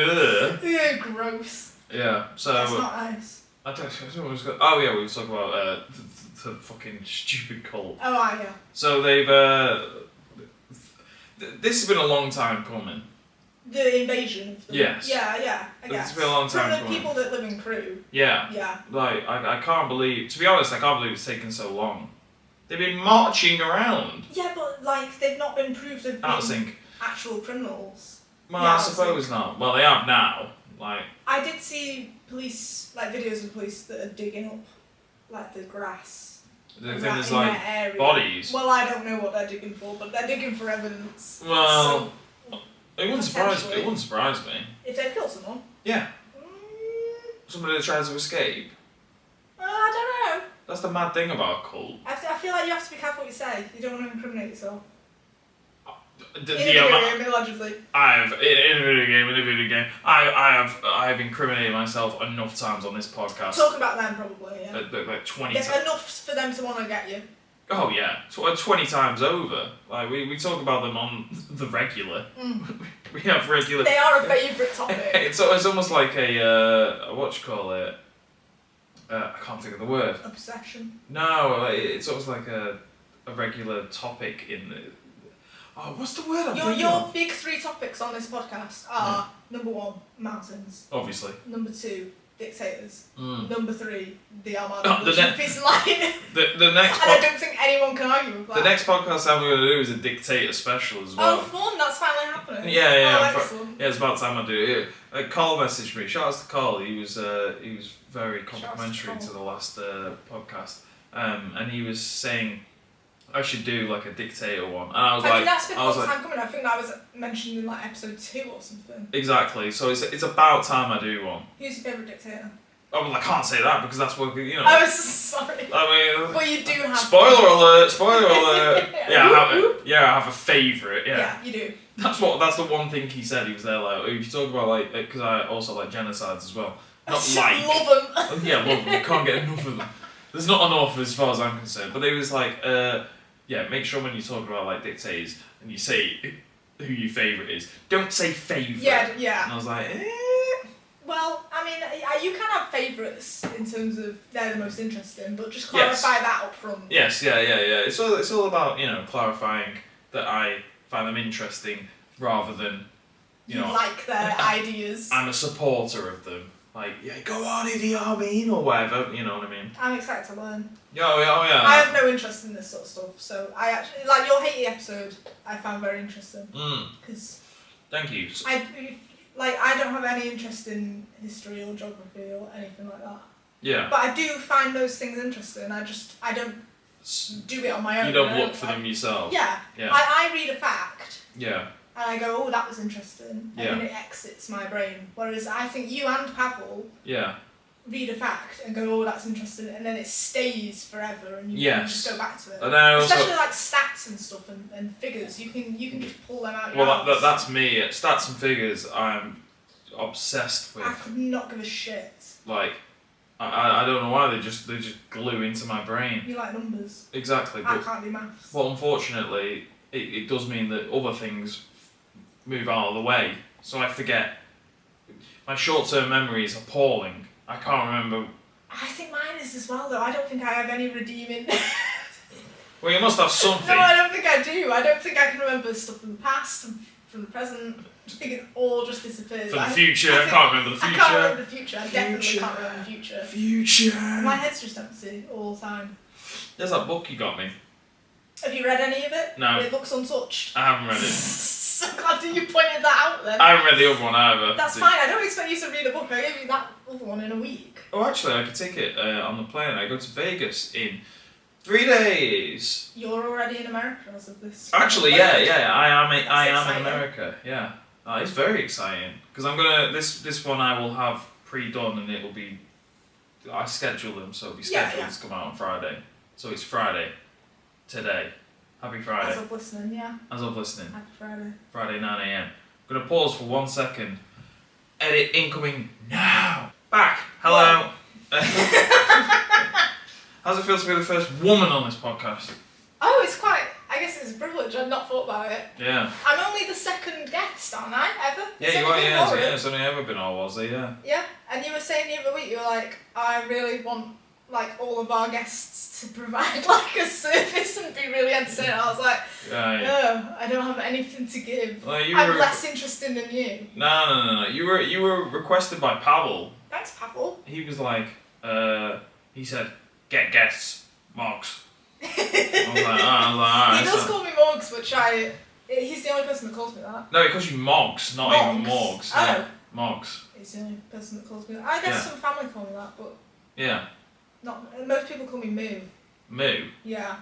Yeah, gross. Yeah, so... That's not nice. I don't know what was going. Oh yeah, we were talking about the fucking stupid cult. Oh, yeah. So they've... this has been a long time coming. The invasion. Yes. Yeah, I guess. It's been a long time coming. From the people that live in Crewe. Yeah. Yeah. Like, I can't believe... To be honest, I can't believe it's taken so long. They've been marching around. Yeah, but, like, they've not been proved of being actual criminals. Well, yeah, I suppose not. Well, they have now. Like... I did see police, like, videos of police that are digging up, like, the grass. Do you think there's, like, bodies? Well, I don't know what they're digging for, but they're digging for evidence. Well... So, it wouldn't surprise me. If they've killed someone? Yeah. Somebody that tries to escape? I don't know. That's the mad thing about a cult. I feel like you have to be careful what you say. You don't want to incriminate yourself. In a video game, allegedly. In a video game. I have incriminated myself enough times on this podcast. Talk about them, probably, yeah. Like 20 times. times. Enough for them to want to get you. Oh yeah, 20 times over. Like we talk about them on the regular. We have regular. They are a favourite topic. It's almost like a what you call it? I can't think of the word. Obsession. No, it's almost like a regular topic in the. Oh, what's the word? Your big 3 topics on this podcast are number 1, mountains. Obviously. Number 2, dictators. Mm. Number 3, the Armada Peace and Light. The next. And I don't think anyone can argue with that. The next podcast I'm going to do is a dictator special as well. Oh, fun! That's finally happening. Yeah. Oh, excellent. Yeah, it's about time I do it. Carl messaged me. Shout out to Carl. He was very complimentary to the last podcast, and he was saying I should do like a dictator one. And I was like, that's been a long time coming. I think that was mentioned in like episode 2 or something. Exactly. So it's about time I do one. Who's your favourite dictator? Oh, well, I can't say that because that's what you know. I was sorry. I mean, well, you do have. Spoiler alert! I have a favourite. Yeah, you do. That's the one thing he said. He was there like, if you talk about like, because I also like genocides as well. Not like. Love them. Yeah, love them. You can't get enough of them. There's not enough as far as I'm concerned. But it was like, make sure when you talk about like dictators and you say who your favourite is, don't say favourite. Yeah. And I was like, Well, I mean, you can have favourites in terms of they're the most interesting, but just clarify that up front. Yes, yeah. It's all about, clarifying that I find them interesting rather than, you know... like their ideas. I'm a supporter of them. Like, yeah, go on, Idi Amin, or whatever, you know what I mean? I'm excited to learn. Oh, yeah. I have no interest in this sort of stuff, so I actually... Like, your Haiti episode, I found very interesting. Because... Thank you. I don't have any interest in history or geography or anything like that. Yeah. But I do find those things interesting. I don't do it on my own. You don't look for them yourself. Yeah. I read a fact. Yeah. And I go, oh, that was interesting. And then it exits my brain. Whereas I think you and Pavel read a fact and go, oh, that's interesting. And then it stays forever and you can just go back to it. And I also, especially like stats and stuff and figures. You can just pull them out your ass. That's me. Stats and figures, I'm obsessed with. I could not give a shit. Like, I don't know why, they just glue into my brain. You like numbers. Exactly. I can't do maths. Well, unfortunately, it does mean that other things move out of the way. So I forget. My short-term memory is appalling. I can't remember. I think mine is as well, though. I don't think I have any redeeming... Well, you must have something. No, I don't think I do. I don't think I can remember stuff from the past, from the present. I think it all just disappears. For the future, I can't remember the future. I can't remember the future. I definitely can't remember the future. Future. My head's just empty all the time. There's that book you got me. Have you read any of it? No. It looks untouched. I haven't read it. So glad that you pointed that out then. I haven't read the other one either. That's fine. I don't expect you to read a book. I gave you that other one in a week. Oh, actually, I could take it on the plane. I go to Vegas in 3 days. You're already in America as of this. Actually, yeah. I am in America. Yeah, it's very exciting because I'm gonna this one I will have pre-done and it will be. I schedule them so it'll be scheduled to come out on Friday. So it's Friday, today. Happy Friday. As of listening, yeah. As of listening. Happy Friday. Friday 9 a.m. I'm gonna pause for 1 second. Edit incoming now. Back. Hello. How's it feel to be the first woman on this podcast? Oh, it's quite... I guess it's a privilege. I've not thought about it. Yeah. I'm only the second guest, aren't I? Ever? Yeah, you are, yeah. It's only ever been all Aussie, yeah. Yeah, and you were saying the other week, you were like, I really want, like, all of our guests to provide, like, a service and be really entertaining. I was like, no, I don't have anything to give. Well, I'm less interesting than you. No. You were requested by Pavel. Thanks, Pavel. He was like, he said, get guests, Mogs. I was like, alright. He does call me Morgs, which he's the only person that calls me that. No, he calls you Mogs, not even Morgs. Oh. Yeah, Mogs. He's the only person that calls me that. I guess some family call me that, but... Yeah. Most people call me Moo. Moo? Yeah.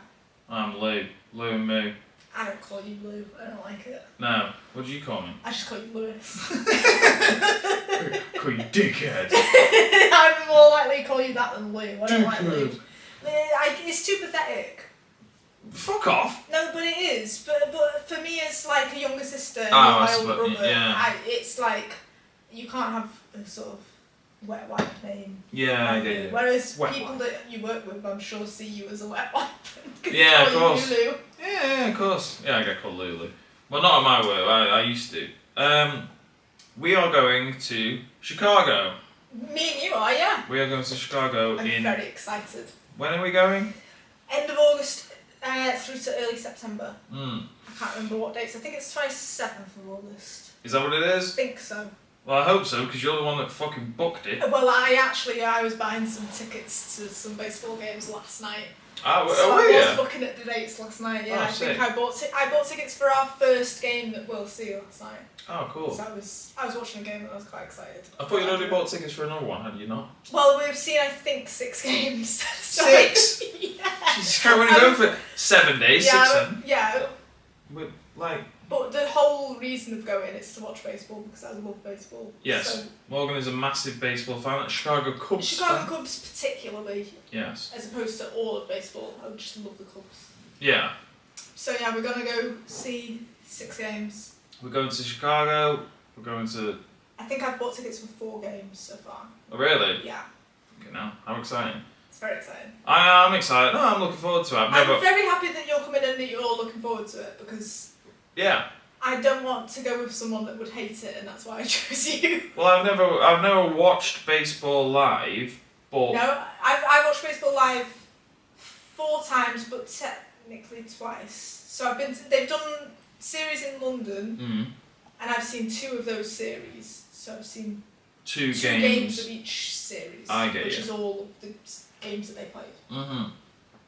I'm Lou. Lou and Moo. I don't call you Lou. I don't like it. No. What do you call me? I just call you Lewis. Call you dickhead. I'm more likely to call you that than Lou. I don't like Lou. It's too pathetic. Fuck off. No, but it is. But for me, as like a younger sister and my older brother, yeah. It's like you can't have a sort of wet wipe name. Yeah, I get it. Whereas people that you work with, I'm sure, see you as a wet wipe. Yeah, of course. Lulu. Yeah, of course. Yeah, I get called Lulu. Well, not at my work. I used to. We are going to Chicago. Me and you are, yeah. We are going to Chicago I'm very excited. When are we going? End of August through to early September. I can't remember what dates. I think it's 27th of August. Is that what it is? I think so. Well, I hope so, because you're the one that fucking booked it. Well, I was buying some tickets to some baseball games last night. I was looking at the dates last night. Yeah, I think I bought tickets for our first game that we'll see last night. Oh, cool. So I was watching a game and I was quite excited. I thought you'd already bought tickets for another one, hadn't you not? Well, we've seen, I think, 6 games. 6? Yeah. Jesus Christ, we're going for 7 days, 6 7. Yeah. We're like... But the whole reason of going is to watch baseball, because I love baseball. Yes. So, Morgan is a massive baseball fan. Chicago Cubs fan. Cubs particularly. Yes. As opposed to all of baseball. I would just love the Cubs. Yeah. So yeah, we're going to go see 6 games. We're going to Chicago. We're going to... I think I've bought tickets for 4 games so far. Oh, really? Yeah. Okay, now. How exciting. It's very exciting. I'm excited. No, I'm looking forward to it. I'm very happy that you're coming and that you're all looking forward to it, because... Yeah. I don't want to go with someone that would hate it, and that's why I chose you. Well, I've never watched baseball live, but... No, I watched baseball live 4 times, but technically twice. So they've done series in London, and I've seen 2 of those series. So I've seen 2 games of each series, which is all of the games that they played. Mm-hmm.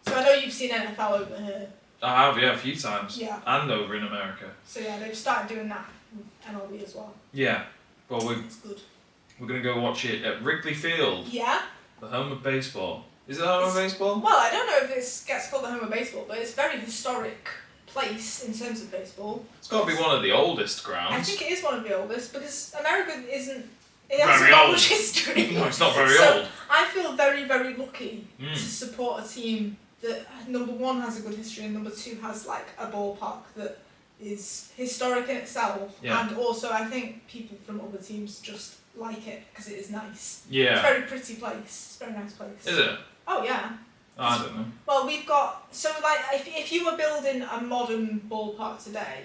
So I know you've seen NFL over here. I have, yeah, a few times. Yeah. And over in America. So yeah, they've started doing that with MLB as well. Yeah. Well, it's good. We're going to go watch it at Wrigley Field. Yeah. The home of baseball. Is it the home of baseball? Well, I don't know if it gets called the home of baseball, but it's a very historic place in terms of baseball. It's got to be one of the oldest grounds. I think it is one of the oldest, because America isn't... It hasn't got much history. No, it's not very old. I feel very, very lucky to support a team that, number 1, has a good history, and number 2, has like a ballpark that is historic in itself. Yeah. And also, I think people from other teams just like it because it is nice. Yeah. It's a very pretty place. It's a very nice place. Is it? Oh yeah. Oh, I don't know. Well, we've got, so like if you were building a modern ballpark today,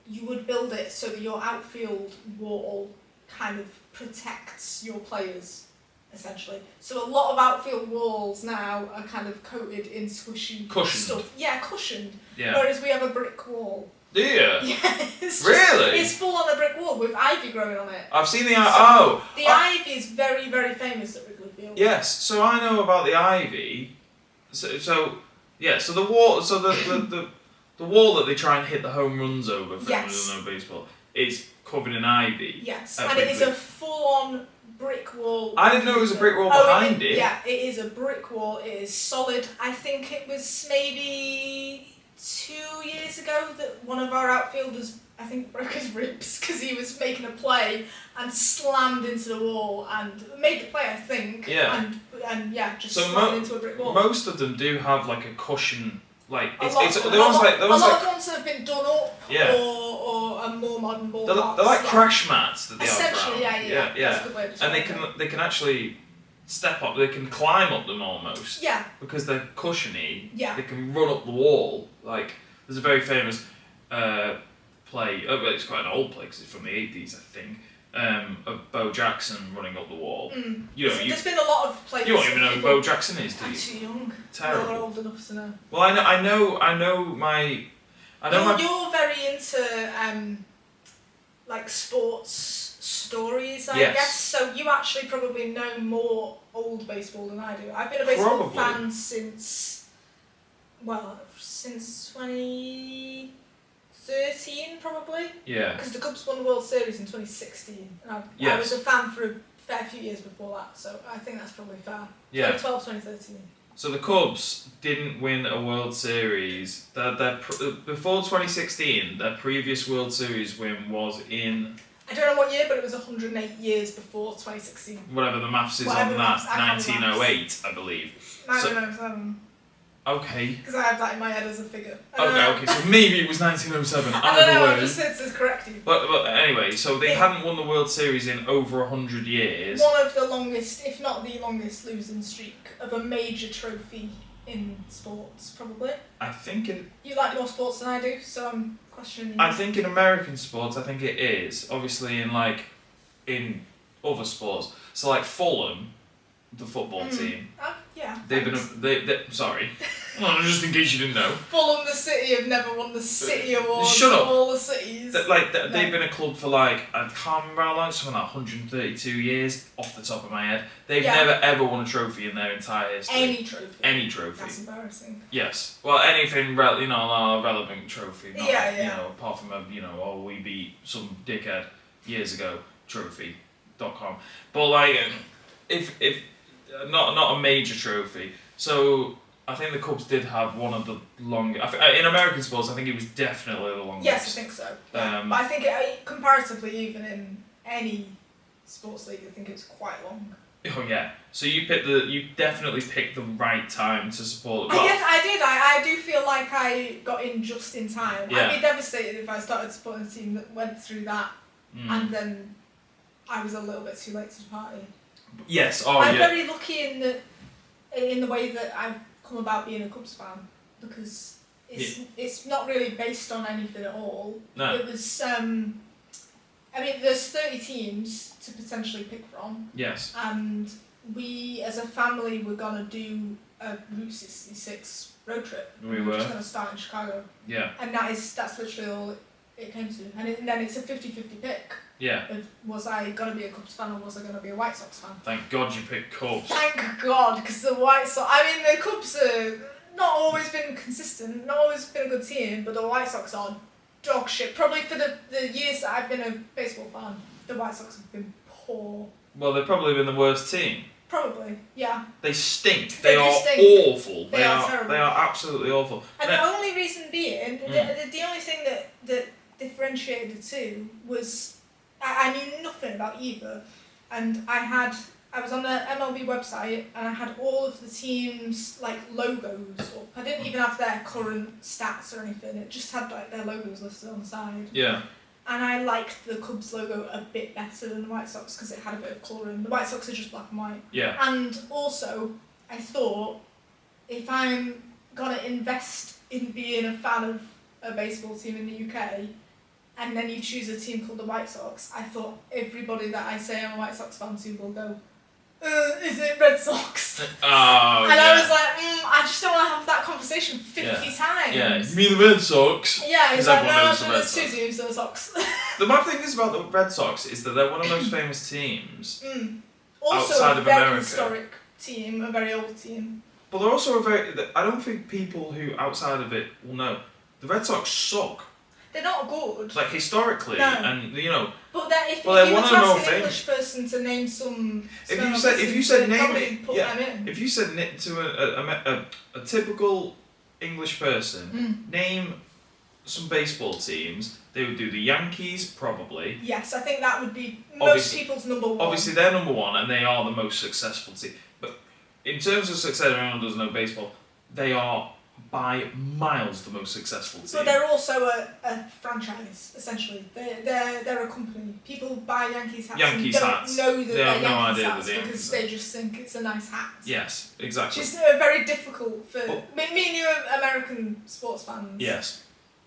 you would build it so that your outfield wall kind of protects your players, essentially. So a lot of outfield walls now are kind of coated in squishy stuff. Yeah, cushioned. Yeah. Whereas we have a brick wall. Do you? Yeah. Really? It's full on a brick wall with ivy growing on it. I've seen the ivy is very, very famous at Wrigley Field. Yes, so I know about the ivy. So the wall, the wall that they try and hit the home runs over for anyone who doesn't know baseball is covered in ivy. Yes, and it is a full-on brick wall. I didn't know it was a brick wall behind it. Yeah, it is a brick wall. It is solid. I think it was maybe 2 years ago that one of our outfielders, I think, broke his ribs because he was making a play and slammed into the wall and made the play, I think. Yeah. And just slammed into a brick wall. Most of them do have like a cushion. Like a lot of ones have been done up, or a more modern ball. They're like crash mats that they essentially, have yeah. That's a good way to describe and they can actually step up. They can climb up them almost. Yeah. Because they're cushiony. Yeah. They can run up the wall. Like there's a very famous play. It's quite an old play because it's from the 80s, I think. Of Bo Jackson running up the wall. There's been a lot of plays. You won't even know who Bo Jackson is, do you? I'm too young. Terrible. You're old enough to know. Well, I know. You're very into like sports stories, I guess. So you actually probably know more old baseball than I do. I've been a baseball fan since 2013 probably. Yeah. Because the Cubs won the World Series in 2016. And I was a fan for a fair few years before that, so I think that's probably fair. Yeah. 2012, 2013. So the Cubs didn't win a World Series. Before 2016, their previous World Series win was in I don't know what year, but it was 108 years before 2016. Whatever the maths is on that, 1908, I believe. 1907. Okay. Because I have that in my head as a figure. Okay, so maybe it was 1907. I don't know, I just said to correct you. But anyway, so they hadn't won the World Series in over 100 years. One of the longest, if not the longest, losing streak of a major trophy in sports, probably. I think it... You like more sports than I do, so I'm questioning you. I think in American sports, I think it is. Obviously in other sports. So like Fulham, the football team. Yeah. They've been sorry. Well, just in case you didn't know. Fulham, the city, have never won the city awards. Shut up. All the cities. They've been a club for I can't remember how long, something like 132 years off the top of my head. They've never ever won a trophy in their entire history. Any trophy. That's embarrassing. Yes. Well, anything a relevant trophy. Not, yeah. You know, apart from we beat some dickhead years ago trophy.com. But if not a major trophy. So I think the Cubs did have one of the longest. In American sports, I think it was definitely the longest. Yes, I think so. Yeah. But I think comparatively, even in any sports league, I think it's quite long. Oh yeah. So you definitely picked the right time to support. Well, I did. I do feel like I got in just in time. Yeah. I'd be devastated if I started supporting a team that went through that, and then I was a little bit too late to the party. Yes. I'm very lucky in the way that I've come about being a Cubs fan, because it's not really based on anything at all. No. It was there's 30 teams to potentially pick from. Yes. And we as a family were gonna do a Route 66 road trip. We were were just gonna start in Chicago. Yeah. And that's literally all it came to. And then it's a 50-50 pick. Yeah. Was I going to be a Cubs fan or was I going to be a White Sox fan? Thank God you picked Cubs. Thank God, because the White Sox... the Cubs are not always been consistent, not always been a good team, but the White Sox are dog shit. Probably for the years that I've been a baseball fan, the White Sox have been poor. Well, they've probably been the worst team. Probably, yeah. They stink. They are stink. awful. They are terrible. They are absolutely awful. And the only reason being, the only thing that differentiated the two was... I knew nothing about either, and I was on the MLB website and I had all of the teams' logos up. I didn't even have their current stats or anything. It just had their logos listed on the side. Yeah. And I liked the Cubs logo a bit better than the White Sox because it had a bit of colour in. The White Sox are just black and white. Yeah. And also, I thought if I'm gonna invest in being a fan of a baseball team in the UK, and then you choose a team called the White Sox, I thought everybody that I say I'm a White Sox fan to will go, is it Red Sox? Oh, and I was like, I just don't want to have that conversation 50 times. Yeah, you mean the Red Sox? Yeah, he's like, no, there's two teams, the Sox. The bad thing is about the Red Sox is that they're one of the most famous teams also outside a of very America. Historic team, a very old team. But they're also I don't think people who outside of it will know, the Red Sox suck. They're not good. Historically, no. And But if you they're were one to of the more ask an famous. English person to name some... If you said name it, put them in. if you said to a typical English person, name some baseball teams, they would do the Yankees probably. Yes, I think that would be most people's number one. Obviously, they're number one, and they are the most successful team. But in terms of success, everyone doesn't know baseball. They are by miles the most successful team. But they're also a franchise, essentially. They're a company. People buy Yankees hats and don't know that they're Yankees hats because they just think it's a nice hat. Yes, exactly. Which is very difficult for... me and you are American sports fans. Yes.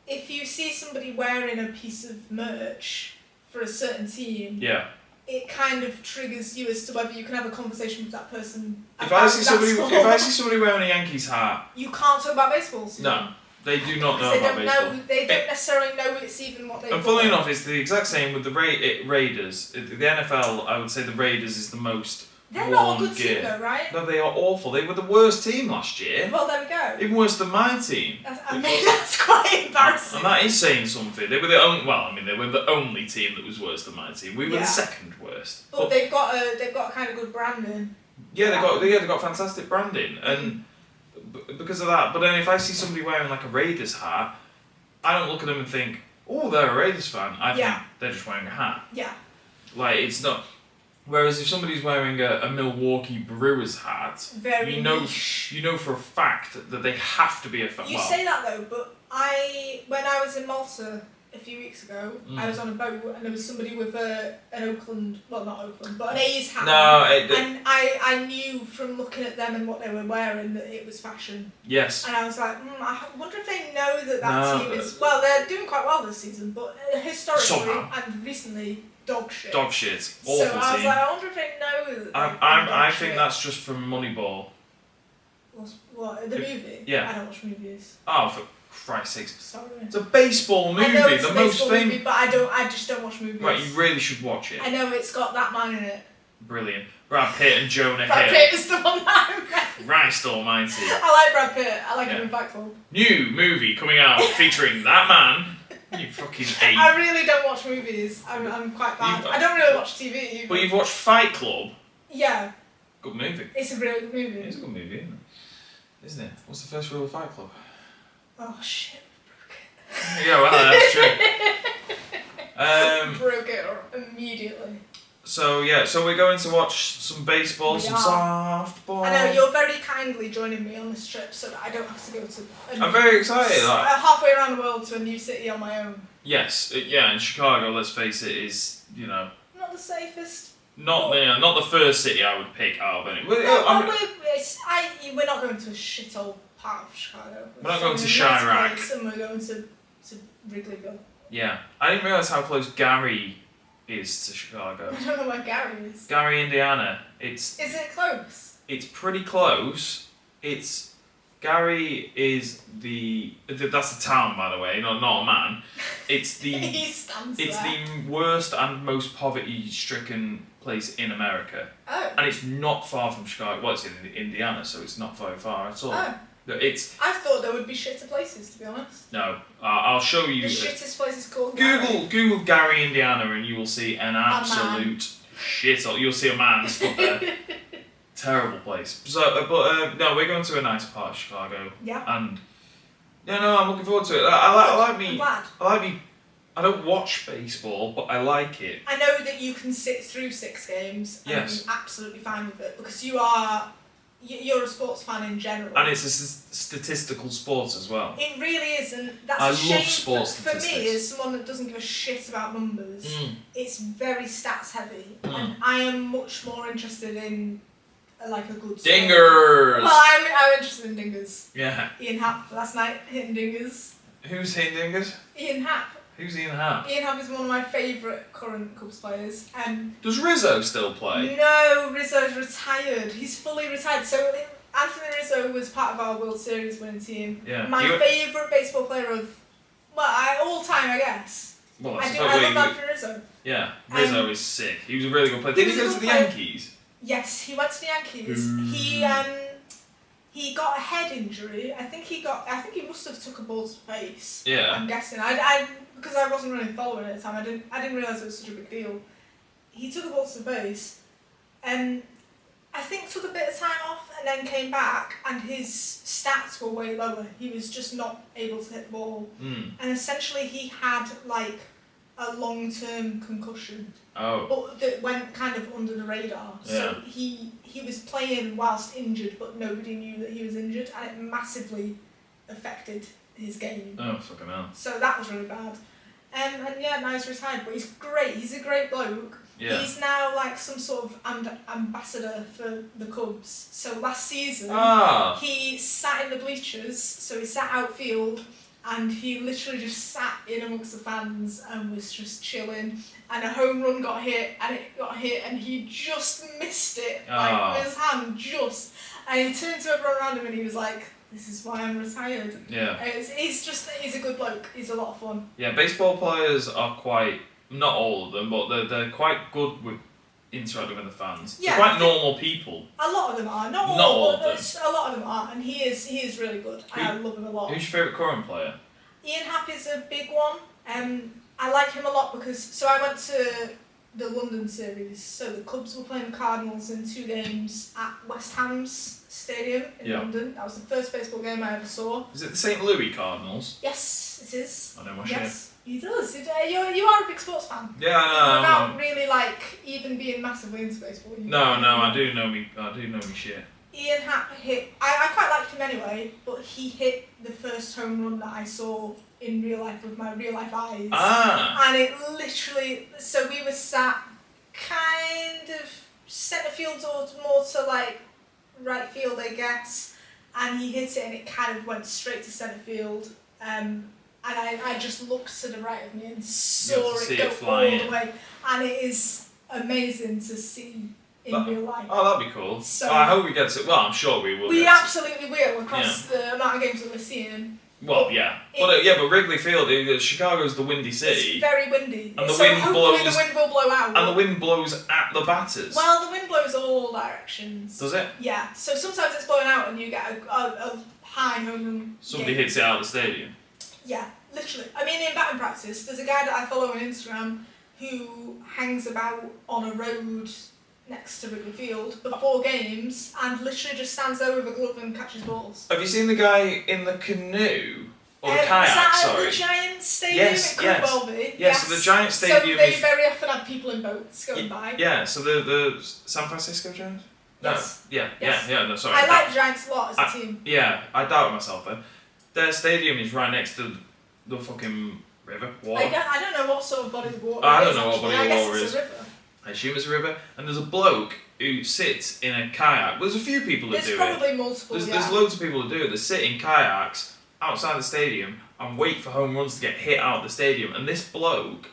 If you see somebody wearing a piece of merch for a certain team... Yeah. It kind of triggers you as to whether you can have a conversation with that person. If I see somebody wearing a Yankees hat, you can't talk about baseball. No, they do not know about baseball. They don't necessarily know it's even what they. And funnily enough, it's the exact same with the Raiders. The NFL, I would say the Raiders is the most. They're not a good team though, right? No, they are awful. They were the worst team last year. Well, there we go. Even worse than my team. That's quite embarrassing. And that is saying something. They were the only. Well, I mean, they were the only team that was worse than my team. We were the second worst. But they've got a kind of good branding. Yeah, they've got fantastic branding, and because of that. But then if I see somebody wearing a Raiders hat, I don't look at them and think, oh, they're a Raiders fan. I think they're just wearing a hat. Yeah. Like, it's not... Whereas if somebody's wearing a Milwaukee Brewers hat, Very you know niche. you know for a fact that they have to be a fan. You say that though, but when I was in Malta a few weeks ago, I was on a boat and there was somebody with an Oakland, well not Oakland, but an A's hat. And I knew from looking at them and what they were wearing that it was fashion. Yes. And I was like, I wonder if they know that team is... Well, they're doing quite well this season, but historically and recently... Dog shit. Awful so team. I was like, I wonder if they know that. I think that's just from Moneyball. What, the movie? Yeah. I don't watch movies. Oh, for Christ's sakes. Sorry. It's a baseball movie, I know it's the a most baseball famous. movie, but I just don't watch movies. Right, you really should watch it. I know it's got that man in it. Brilliant. Brad Pitt and Jonah Hill. Brad Pitt is the one that I met. Christ almighty. I like Brad Pitt. I like him in Fight Club. New movie coming out featuring that man. You fucking ape. I really don't watch movies. I'm quite bad. I don't really watch TV either. But you've watched Fight Club? Yeah. Good movie. It's a really good movie. It's a good movie, isn't it? Isn't it? What's the first rule of Fight Club? Oh shit. Yeah, well, that's true. Broke it immediately. So we're going to watch some baseball, some softball. I know, you're very kindly joining me on this trip so that I don't have to go to... I'm very excited. Halfway around the world to a new city on my own. Yes, and Chicago, let's face it, is, not the safest. Not the first city I would pick out of any. We're not going to a shithole part of Chicago. We're not going to Chirac. And we're going to Wrigleyville. Yeah. I didn't realise how close Gary is to Chicago. I don't know where Gary is. Gary, Indiana. Is it close? It's pretty close. Gary is that's the town, by the way, not a man. It's the the worst and most poverty-stricken place in America. Oh. And it's not far from Chicago. Well, it's in Indiana, so it's not very far at all. Oh. I thought there would be shitter places, to be honest. No, I'll show you. The shittest place is called Google Gary, Indiana, and you will see an absolute shithole. You'll see a man stuck there. Terrible place. So, no, we're going to a nice part of Chicago. Yeah. And I'm looking forward to it. I don't watch baseball, but I like it. I know that you can sit through 6 games and be absolutely fine with it because you're a sports fan in general. And it's a statistical sport as well. It really is, and that's I a shame love sports for me as someone that doesn't give a shit about numbers. It's very stats heavy, and I am much more interested in like a good story. Dingers! Well, I'm interested in dingers. Yeah. Ian Happ last night hitting dingers. Who's hitting dingers? Ian Happ. Who's Ian Happ? Ian Happ is one of my favourite current Cubs players. Does Rizzo still play? No, Rizzo's retired. He's fully retired. So Anthony Rizzo was part of our World Series winning team. Yeah. My favourite baseball player of all time, I guess. Well, I love Anthony Rizzo. Yeah, Rizzo is sick. He was a really good player. Did he go to the Yankees? Yes, he went to the Yankees. He got a head injury. I think he must have took a ball to the face. Yeah. I'm guessing. Because I wasn't really following it at the time. I didn't realise it was such a big deal. He took a ball to the face, and I think took a bit of time off, and then came back, and his stats were way lower. He was just not able to hit the ball, and essentially he had like a long-term concussion. Oh. But that went kind of under the radar. Yeah. So he was playing whilst injured, but nobody knew that he was injured, and it massively affected his game. Oh, fucking hell. So that was really bad. And now he's retired, but he's great. He's a great bloke. Yeah. He's now like some sort of ambassador for the Cubs. So last season, he sat in the bleachers, so he sat outfield, and he literally just sat in amongst the fans and was just chilling. And a home run got hit, and he just missed it, like with his hand, just. And he turned to everyone around him and he was like, "This is why I'm retired." Yeah. He's a good bloke. He's a lot of fun. Yeah, baseball players are quite, not all of them, but they're quite good with interacting with the fans. Yeah, they're quite normal people. A lot of them are. Not all of them. A lot of them are, and he is really good. I love him a lot. Who's your favourite current player? Ian Happ is a big one. I like him a lot because I went to the London series. So the Cubs were playing the Cardinals in 2 games at West Ham's stadium in London. That was the first baseball game I ever saw. Is it the St. Louis Cardinals? Yes, it is. I know my shit. He does. You are a big sports fan. Yeah, I know. Without really even being massively into baseball. I do know me shit. Ian hit. I quite liked him anyway, but he hit the first home run that I saw in real life with my real life eyes. And it literally. So we were sat kind of centre field or more to right field, I guess. And he hit it, and it kind of went straight to centre field. And I just looked to the right of me and saw it go all the way. And it is amazing to see in real life. Oh, that'd be cool. So I hope we get to. Well, I'm sure we will. We absolutely will across the amount of games that we're seeing. Well, yeah. But Wrigley Field, Chicago's the windy city. It's very windy. And the wind blows. The wind will blow out. And the wind blows at the batters. Well, the wind blows all directions. Does it? Yeah. So sometimes it's blowing out and you get a high home run. Somebody hits it out of the stadium. Yeah, literally. I mean, in batting practice, there's a guy that I follow on Instagram who hangs about on a road next to Wrigley Field before games and literally just stands there with a glove and catches balls. Have you seen the guy in the canoe? Or the kayak, is that sorry. At the Giant Stadium? Yes, it could well be. Yes, so the Giant Stadium so they very often have people in boats going by. Yeah, so the San Francisco Giants? Yes. No, no, sorry. I like the Giants a lot as a team. Yeah, I doubt myself then. Their stadium is right next to the fucking river, water. I don't know what sort of body of water I don't know what body of water is. It's a river. I assume it's a river, and there's a bloke who sits in a kayak. There's a few people that do it. There's probably multiple, There's loads of people that do it. They sit in kayaks outside the stadium and wait for home runs to get hit out of the stadium. And this bloke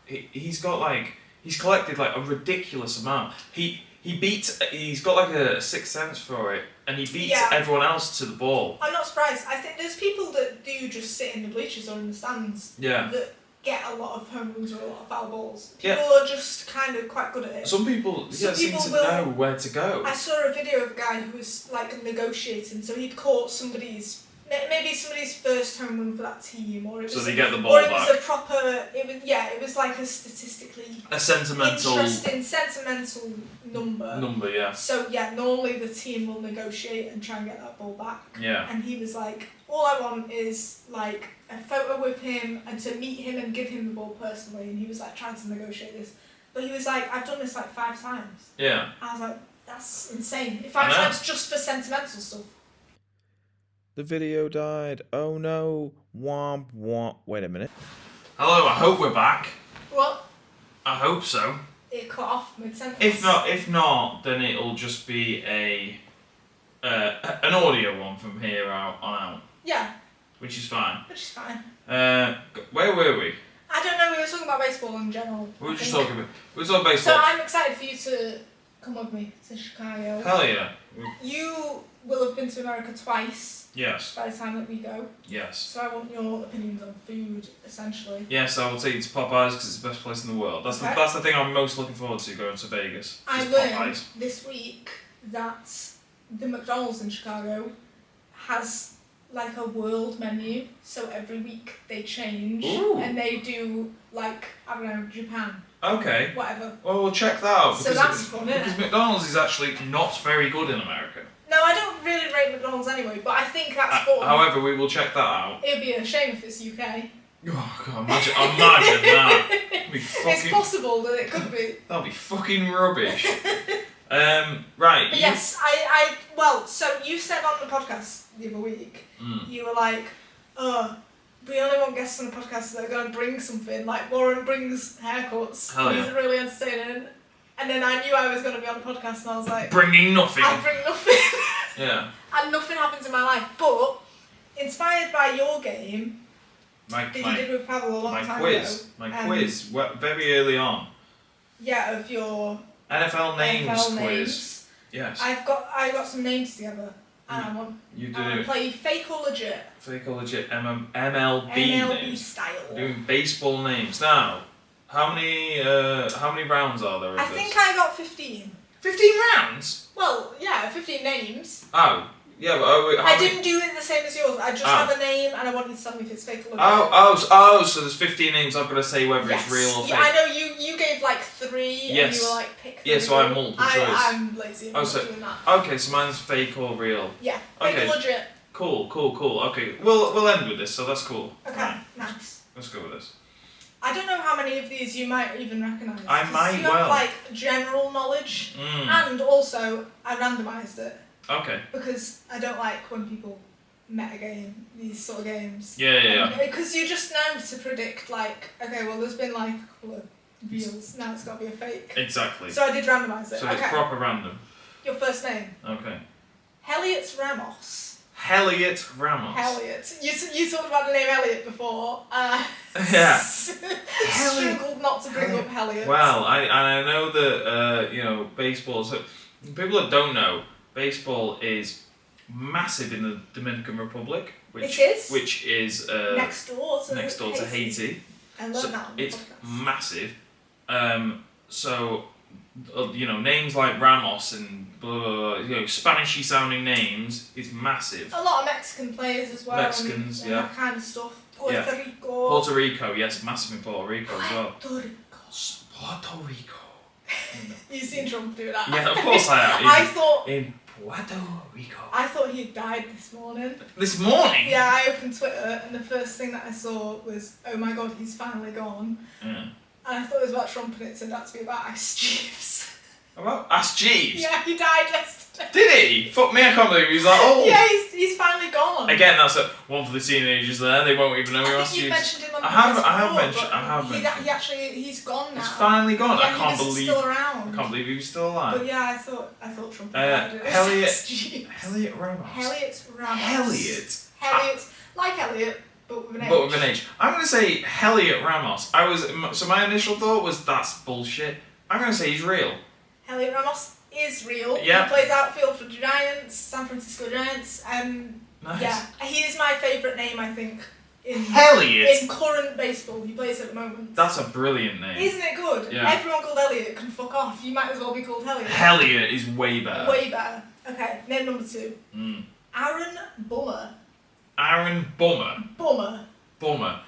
he's collected a ridiculous amount. He's got a sixth sense for it, and he beats everyone else to the ball. I'm not surprised. I think there's people that do just sit in the bleachers or in the stands. Yeah. That get a lot of home runs or a lot of foul balls. People are just kind of quite good at it. Some people seem to know where to go. I saw a video of a guy who was negotiating, so he'd caught somebody's first home run for that team, or it was, so they get the ball back. Or it was a proper. It was like a statistically sentimental number. Number, yeah. So normally the team will negotiate and try and get that ball back. Yeah. And he was like, all I want is a photo with him and to meet him and give him the ball personally. And he was trying to negotiate this, but he was like, I've done this 5 times. Yeah. I was like, that's insane. 5 times just for sentimental stuff. The video died. Oh no. Womp womp. Wait a minute. Hello, I hope we're back. What? I hope so. It cut off mid-sentence. If not, then it'll just be an audio one from here on out. Yeah. Which is fine. Where were we? I don't know, we were talking about baseball in general. We were talking baseball. So I'm excited for you to come with me to Chicago. Hell yeah. You will have been to America twice. Yes. By the time that we go. Yes. So I want your opinions on food, essentially. Yes, I will take you to Popeyes because it's the best place in the world. That's the thing I'm most looking forward to going to Vegas. I learned this week that the McDonald's in Chicago has a world menu, so every week they change. Ooh. And they do I don't know, Japan. Okay. Whatever. Well, we'll check that out. So that's fun, isn't it? Because McDonald's is actually not very good in America. No, I don't really rate McDonald's anyway, but I think that's fun. However, we will check that out. It'd be a shame if it's UK. Oh god, imagine that. It's possible that it could be. That'll be fucking rubbish. Right. But yes, so you said on the podcast the other week, you were like, we only want guests on the podcast that are going to bring something, Warren brings haircuts. Hell yeah. He's really entertaining. And then I knew I was going to be on the podcast and I was like... Bringing nothing. I bring nothing. Yeah. And nothing happens in my life. But, inspired by your game, that you did with Pavel a long time ago. My quiz, very early on. Yeah, of your... NFL names quiz. Yes. I got some names together. And I want to play fake or legit. Fake or legit MLB names. Style. We're doing baseball names. Now, how many rounds are there of I think I got 15. 15 rounds? Well, yeah, 15 names. Oh, Yeah, but I didn't do it the same as yours. I just have a name and I wanted to tell me if it's fake or not. So there's 15 names. I've got to say whether it's real or fake. Yeah, I know you gave like 3 and you were like, pick 3. Yeah, so I have multiple choice. I'm lazy. I'm not doing that. Okay, so mine's fake or real. Yeah, fake or legit. Cool. Okay, we'll end with this, so that's cool. Okay, right. Nice. Let's go with this. I don't know how many of these you might even recognise. I might you have like general knowledge, and also I randomised it. Okay. Because I don't like when people metagame these sort of games. Yeah. Because you just know to predict, like, okay, well, there's been like a couple of reels, now it's got to be a fake. Exactly. So I did randomise it. So it's proper random. Your first name. Okay. Elliot Ramos. Elliot Ramos. Elliot. You talked about the name Elliot before. Yeah. Struggled not to bring up Elliot. Well, I know that baseball. So people that don't know, baseball is massive in the Dominican Republic, which is next door to Haiti. I learned that on the It's podcast. massive. So names like Ramos and Spanishy sounding names is massive. A lot of Mexican players as well. Mexicans, and that kind of stuff. Puerto Rico, yes, massive in Puerto Rico as well. Puerto Rico. You've seen Trump do that. Yeah, of course I have. I thought in Puerto Rico. I thought he'd died this morning. This morning? Yeah, I opened Twitter and the first thing that I saw was, oh my god, he's finally gone. Yeah. And I thought it was about Trump and it turned out to be about Ice Jeeves. About Ask Jeeves? Yeah, he died yesterday. Did he? Fuck me, I can't believe he's that old. Yeah, he's finally gone. Again, that's one for the teenagers there. They won't even know who Ask You've Jeeves. mentioned him on the I have mentioned. He actually, he's gone now. He's finally gone. Yeah, I can't he was believe. Still around. I can't believe he was still alive. But yeah, I thought Trump died. Elliot Ramos. Elliot, like Elliot, but with an H. But with an H. I'm going to say Elliot Ramos. So my initial thought was that's bullshit. I'm going to say he's real. Elliot Ramos is real. Yeah. He plays outfield for the Giants, San Francisco Giants. Nice. Yeah, he is my favourite name, I think. In current baseball, he plays at the moment. That's a brilliant name. Isn't it good? Yeah. Everyone called Elliot can fuck off. You might as well be called Elliot. Elliot is way better. Way better. Okay, name number 2. Aaron Bummer. Aaron Bummer. Bummer.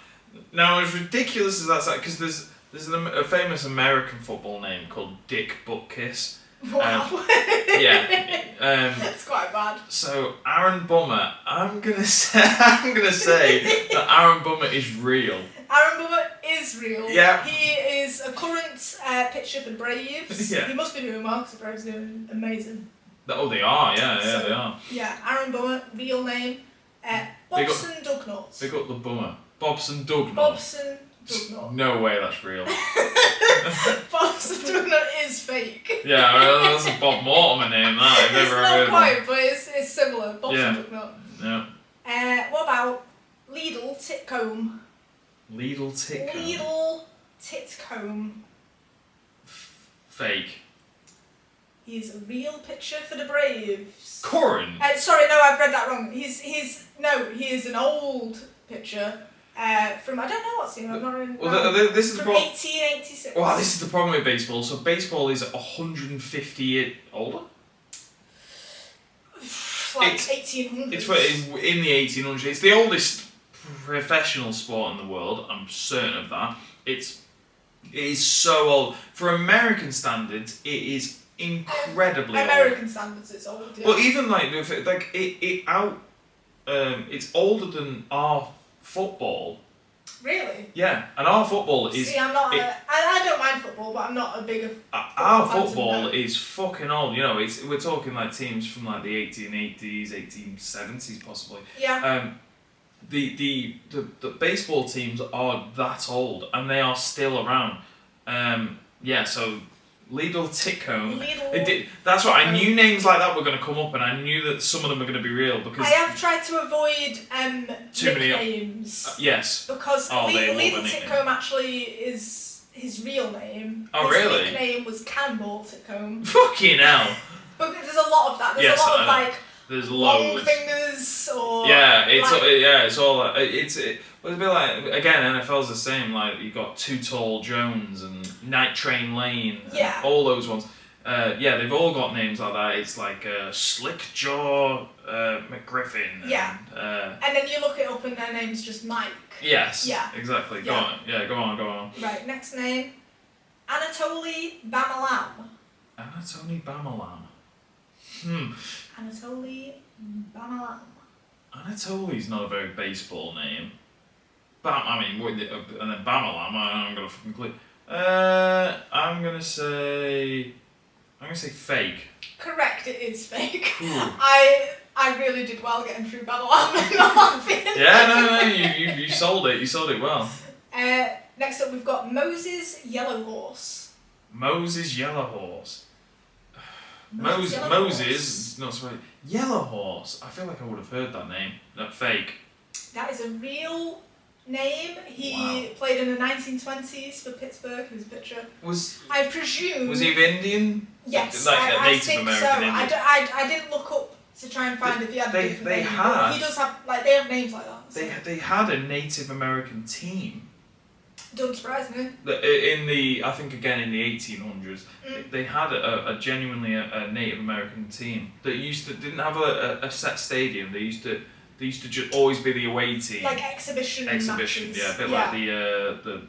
Now, as ridiculous as that's because there's a famous American football name called Dick Buttkiss. Wow. Yeah. That's quite bad. So Aaron Bummer, I'm gonna say that Aaron Bummer is real. Aaron Bummer is real. Yeah. He is a current pitcher for the Braves. Yeah. He must be doing well because the Braves are doing amazing. Oh, they are. Yeah, they are. Yeah, Aaron Bummer, real name. Bobson Dugnut. They got the Bummer. Bobson Dugnut. Bobson Dugnut. No way, that's real. Bobson Dugnut is fake. Yeah, well, that's a Bob Mortimer name. That I've it's never not heard quite, of. but it's similar. Bobson Dugnut. Yeah. What about Lidl Titcomb? Lidl Titcomb. Lidl Titcomb. Fake. He's a real pitcher for the Braves. Current? Sorry, no, I've read that wrong. He is an old pitcher from, I don't know what team, I'm not in. Well, this is from 1886. Wow, this is the problem with baseball. So baseball is 150 years older? Like 1800s. It's in the 1800s. It's the oldest professional sport in the world, I'm certain of that. It is so old. For American standards, it is incredibly American standards, it's old. Yeah. Well, even it's older than our football. Really? Yeah, and our football is. See, I'm not. I don't mind football, but I'm not a big. Our football is fucking old. You know, we're talking like teams from like the 1880s, 1870s, possibly. Yeah. The baseball teams are that old, and they are still around. Yeah, so. Lidl Titcomb. That's what I knew. Names like that were going to come up, and I knew that some of them were going to be real because I have tried to avoid too many nicknames. Yes. Because Lidl Titcomb actually is his real name. Oh, his really? His nickname was Cannonball Titcomb. Fuking hell. But there's a lot of that. There's a lot of like. There's long loads. Fingers or. Yeah, it's all. Well, it's a bit like, again, NFL's the same, like, you got Too Tall Jones and Night Train Lane, and all those ones. Yeah, they've all got names like that. It's like Slickjaw McGriffin. Yeah. And then you look it up and their name's just Mike. Yes. Yeah. Exactly. Go on. Yeah. Go on. Right. Next name, Anatoly Bamalam. Anatoly Bamalam. Anatoly Bamalam. Anatoly's not a very baseball name. And then Bamalam. I'm gonna fucking click. I'm gonna say fake. Correct. It is fake. Cool. I really did well getting through Bamalam. Not laughing. Yeah. No. You sold it. You sold it well. Next up, we've got Moses Yellow Horse. Moses Yellow Horse. Moses, not sorry. Yellow Horse. I feel like I would have heard that name. That fake. That is a real name. He played in the 1920s for Pittsburgh. He was a pitcher. I presume. Was he of Indian? Yes, like I Native think American so. Indian. I didn't look up to try and find if he had a different name. He does have they have names like that. So. They had a Native American team. Don't surprise me. I think again in the 1800s, they had a genuinely a Native American team that didn't have a set stadium. They used to just always be the away team. Like exhibition matches. Yeah, a bit like the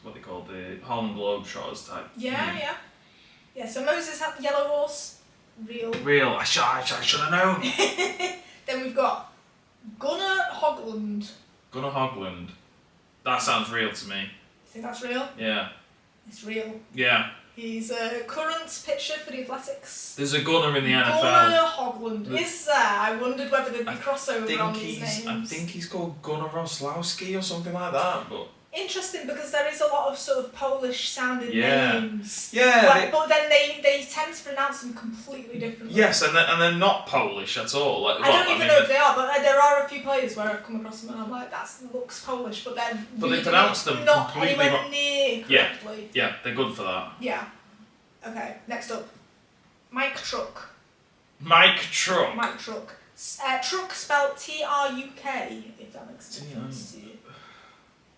what they call the Harlem Globetrotters type. Yeah. So Moses had the Yellow Horse, real. Real. I should have known. Then we've got Gunnar Hogland. Gunnar Hogland. That sounds real to me. You think that's real? Yeah. It's real. Yeah. He's a current pitcher for the Athletics. There's a gunner in the NFL. Gunnar Hogland. Is there? I wondered whether there'd be crossover on these names. I think he's called Gunnar Roslowski or something like that. But interesting because there is a lot of sort of Polish sounding names. Yeah. But then they tend to pronounce them completely differently. Yes, and they're not Polish at all. Like, I don't even know if they are, but there are a few players where I've come across them and I'm like, that looks Polish, but they're they pronounce them not completely anywhere near correctly. Yeah, they're good for that. Yeah. Okay, next up. Mike Truck. Mike Truck. Truck spelled T-R-U-K, if that makes a difference to you.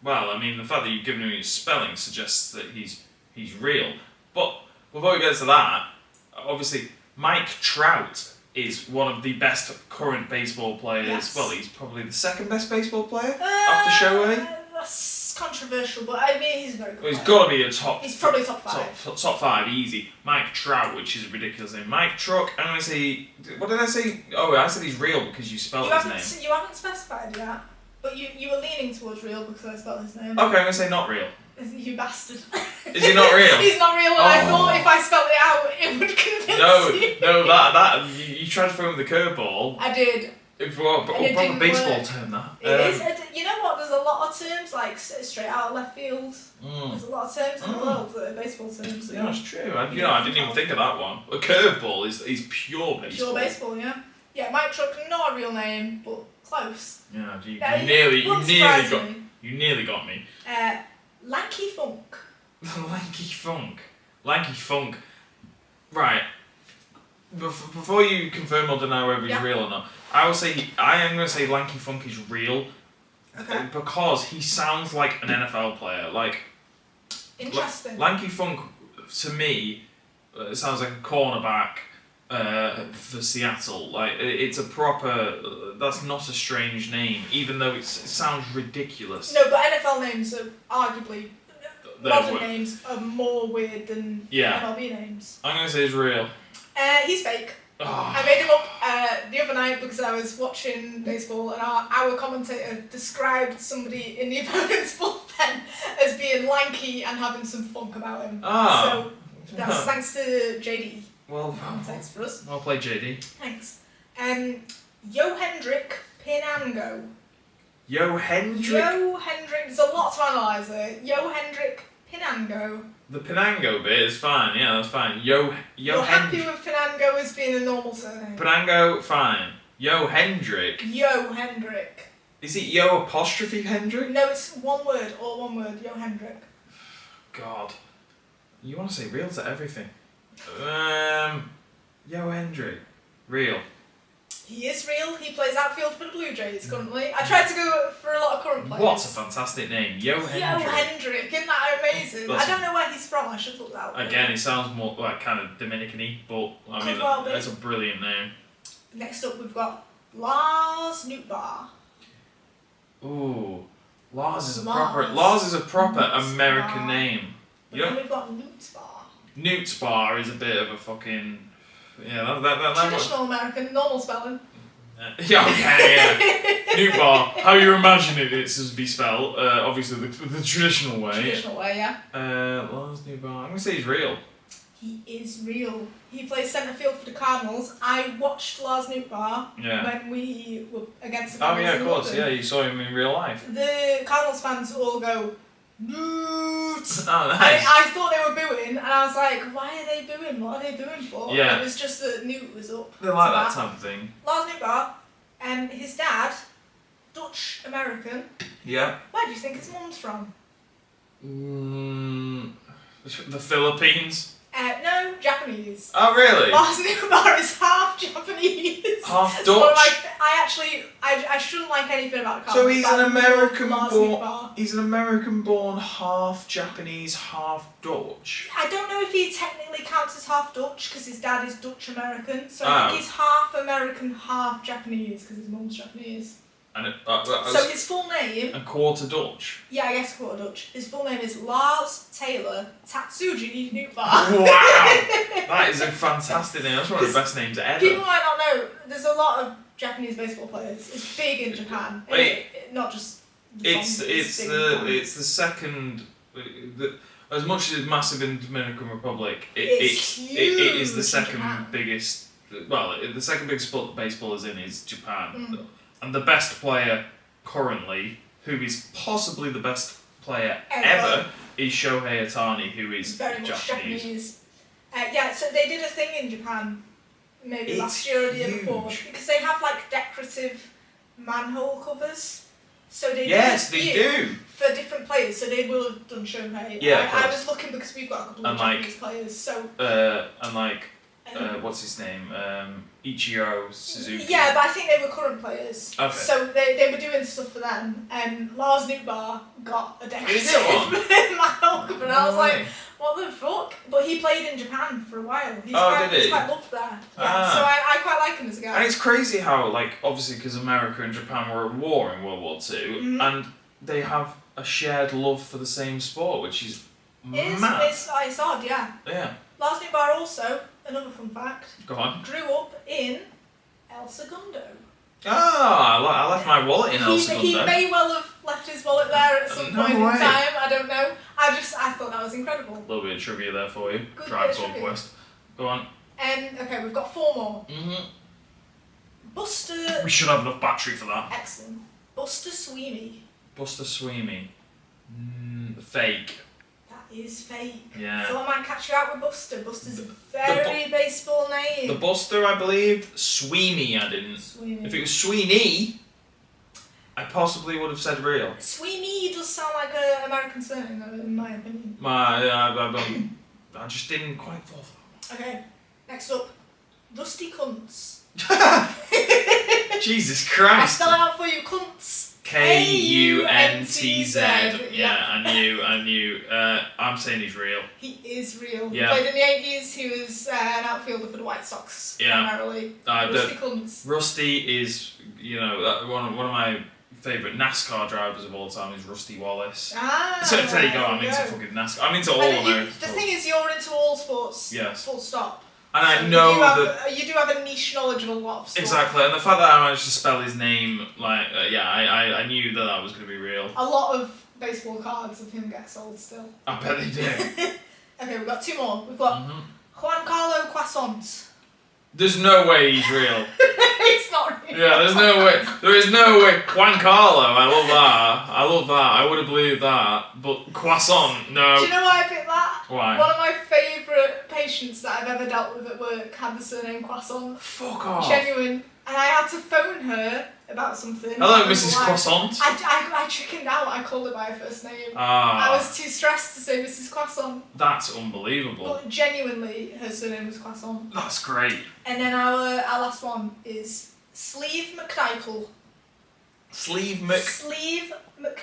Well, I mean, the fact that you've given me his spelling suggests that he's real. But before we get to that, obviously, Mike Trout is one of the best current baseball players. Yes. Well, he's probably the second best baseball player after Shohei. That's controversial, but I mean, he's very good. Well, he's got to be a top. He's probably top 5. Top 5, easy. Mike Trout, which is a ridiculous name. Mike Truck, I'm going to say... What did I say? Oh, I said he's real because you spelled his name. You haven't specified yet, but you were leaning towards real because I spelled his name. Okay, I'm going to say not real. You bastard. Is he not real? He's not real, and I thought if I spelled it out, it would convince you. No, that you tried to throw him the curveball. I did. Proper baseball term, that. It is. You know what? There's a lot of terms like straight out of left field. There's a lot of terms in the world that are baseball terms. Yeah, that's true. I didn't even think of that one. A curveball is pure baseball. Pure baseball, yeah. Yeah, Mike Truck, not a real name, but close. Yeah, you nearly got me. Lanky Funk. Lanky Funk. Right. Before you confirm or deny whether he's real or not, I am going to say Lanky Funk is real. Okay. Because he sounds like an NFL player. Like, interesting. Lanky Funk, to me, sounds like a cornerback for Seattle. Like, it's a proper. That's not a strange name, even though it sounds ridiculous. No, but NFL names are arguably modern names are more weird than MLB names. I'm gonna say he's real. He's fake. Oh. I made him up the other night because I was watching baseball and our commentator described somebody in the opponent's bullpen as being lanky and having some funk about him. So that's thanks to JD. Well, thanks for us. I'll play JD. Thanks. Johendrick Pinango. Johendrick? There's a lot to analyse there. Johendrick Pinango. The Pinango bit is fine, yeah, that's fine. You're happy with Pinango as being a normal surname? Pinango, fine. Johendrick. Is it Yo apostrophe Hendrick? No, it's one word, all one word. Johendrick. God. You want to say real to everything. Johendrick. Real. He is real. He plays outfield for the Blue Jays currently. I tried to go for a lot of current players. players. What a fantastic name. Yo Hendrick, isn't that amazing? I don't know where he's from, I should look that up. Again, it sounds more like kind of Dominican-y, but I mean, that's a brilliant name. Next up, we've got Lars Nootbaar. Ooh, Lars is a proper American name. But then we've got Nootbaar. Nootbaar is a bit of a fucking that traditional American, normal spelling. Yeah, okay, yeah. Nootbaar, how you imagine it is to be spelled, obviously the traditional way. Traditional way, yeah. Lars Nootbaar, I'm going to say he's real. He is real. He plays centre field for the Cardinals. I watched Lars Nootbaar when we were against the Cardinals. Oh yeah, of course, yeah, you saw him in real life. The Cardinals fans all go, Noot! Oh, nice. I thought they were booing, and I was like, why are they booing? What are they booing for? Yeah. It was just that Newt was up. They like that type of thing. Lars Nootbaar, and his dad, Dutch American. Yeah. Where do you think his mum's from? The Philippines. No, Japanese. Oh really? Lars Nootbaar is half Japanese. Half Dutch. I shouldn't like anything about the So he's an American Lars born. Nootbaar. He's an American born, half Japanese, half Dutch. I don't know if he technically counts as half Dutch because his dad is Dutch American. So I Oh. think he's half American, half Japanese because his mum's Japanese. And So his full name. a quarter Dutch. Yeah, I guess quarter Dutch. His full name is Lars Taylor Tatsuji Nootbaar. Wow, that is a fantastic name. That's one of the best names ever. People might not know. There's a lot of Japanese baseball players. It's big in Japan. Not just. It's the second. As much as it's massive in the Dominican Republic, It's it huge is the in second Japan. biggest. Well, the second biggest sport baseball is in is Japan, and the best player currently, who is possibly the best player ever, is Shohei Ohtani, who is very much Japanese. Japanese. Yeah, so they did a thing in Japan, maybe last year or the year before, because they have like decorative manhole covers. So they do. for different players. So they will have done Shohei. Yeah, I was looking because we've got a couple of Japanese players. So and like what's his name? Ichiro Suzuki. Yeah, but I think they were current players. Okay. So they were doing stuff for them, and Lars Nootbaar got a decorative manhole cover, and I was like, what the fuck? But he played in Japan for a while. He's quite loved there. Yeah, so I quite like him as a guy. And it's crazy how, like, obviously because America and Japan were at war in World War II, and they have a shared love for the same sport, which is mad. It's odd, yeah. Yeah. Lars Nootbaar also, another fun fact, Go on. grew up in El Segundo. I left my wallet in El Segundo. He may well have left his wallet there at some point in time, I don't know. I thought that was incredible. A little bit of trivia there for you. Good Tribe bit of trivia. Quest. Go on. Okay, we've got 4 more. Buster... We should have enough battery for that. Excellent. Buster Sweeney. Buster Sweeney. Fake. That is fake. Yeah. Thought I might catch you out with Buster. Buster's a very baseball name. The Buster, I believed. Sweeney, I didn't. Sweeney. If it was Sweeney, I possibly would have said real. Sweeney does sound like an American surname, though, in my opinion. I just didn't quite fall for Okay, next up, Rusty Kuntz. Jesus I'll Christ. spell it out for you, Kuntz. Kuntz. Yeah, I knew. I'm saying he's real. He is real. Yeah. He played in the 80s. He was an outfielder for the White Sox, primarily. Rusty Kuntz. Rusty is, one of my favourite NASCAR drivers of all time is Rusty Wallace. So there you go, I'm into fucking NASCAR. I'm into all American The thing is, you're into all sports. Yes. Full stop. And I know you do have a niche knowledge of a lot of stuff. Exactly, and the fact that I managed to spell his name, I knew that was going to be real. A lot of baseball cards of him get sold still. I bet they do. Okay, we've got 2 more. We've got Juan Carlo Croissant. There's no way he's real. It's not real. Yeah, there's no way. There is no way. Juan Carlo, I love that. I would have believed that. But croissant, no. Do you know why I picked that? Why? One of my favourite patients that I've ever dealt with at work had the surname Croissant. Fuck off. Genuine. And I had to phone her about something. Hello, Mrs. Croissant. I chickened out. I called her by her first name. Ah. I was too stressed to say Mrs. Croissant. That's unbelievable. But genuinely, her surname was Croissant. That's great. And then our last one is Sleeve McDykel. Sleeve McDykel.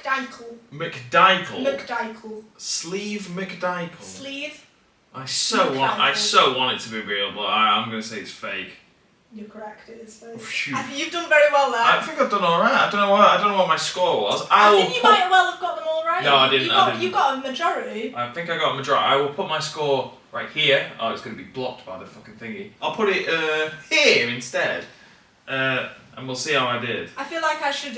McDykel. McDykel. McDykel. Sleeve McDykel. Sleeve. I so want it to be real, but I'm going to say it's fake. You're correct. It is fake. Phew. You've done very well there. I think I've done all right. I don't know what my score was. I think you might well have got them all right. No, I didn't. You got a majority. I think I got a majority. I will put my score right here. Oh, it's going to be blocked by the fucking thingy. I'll put it here instead, and we'll see how I did. I feel like I should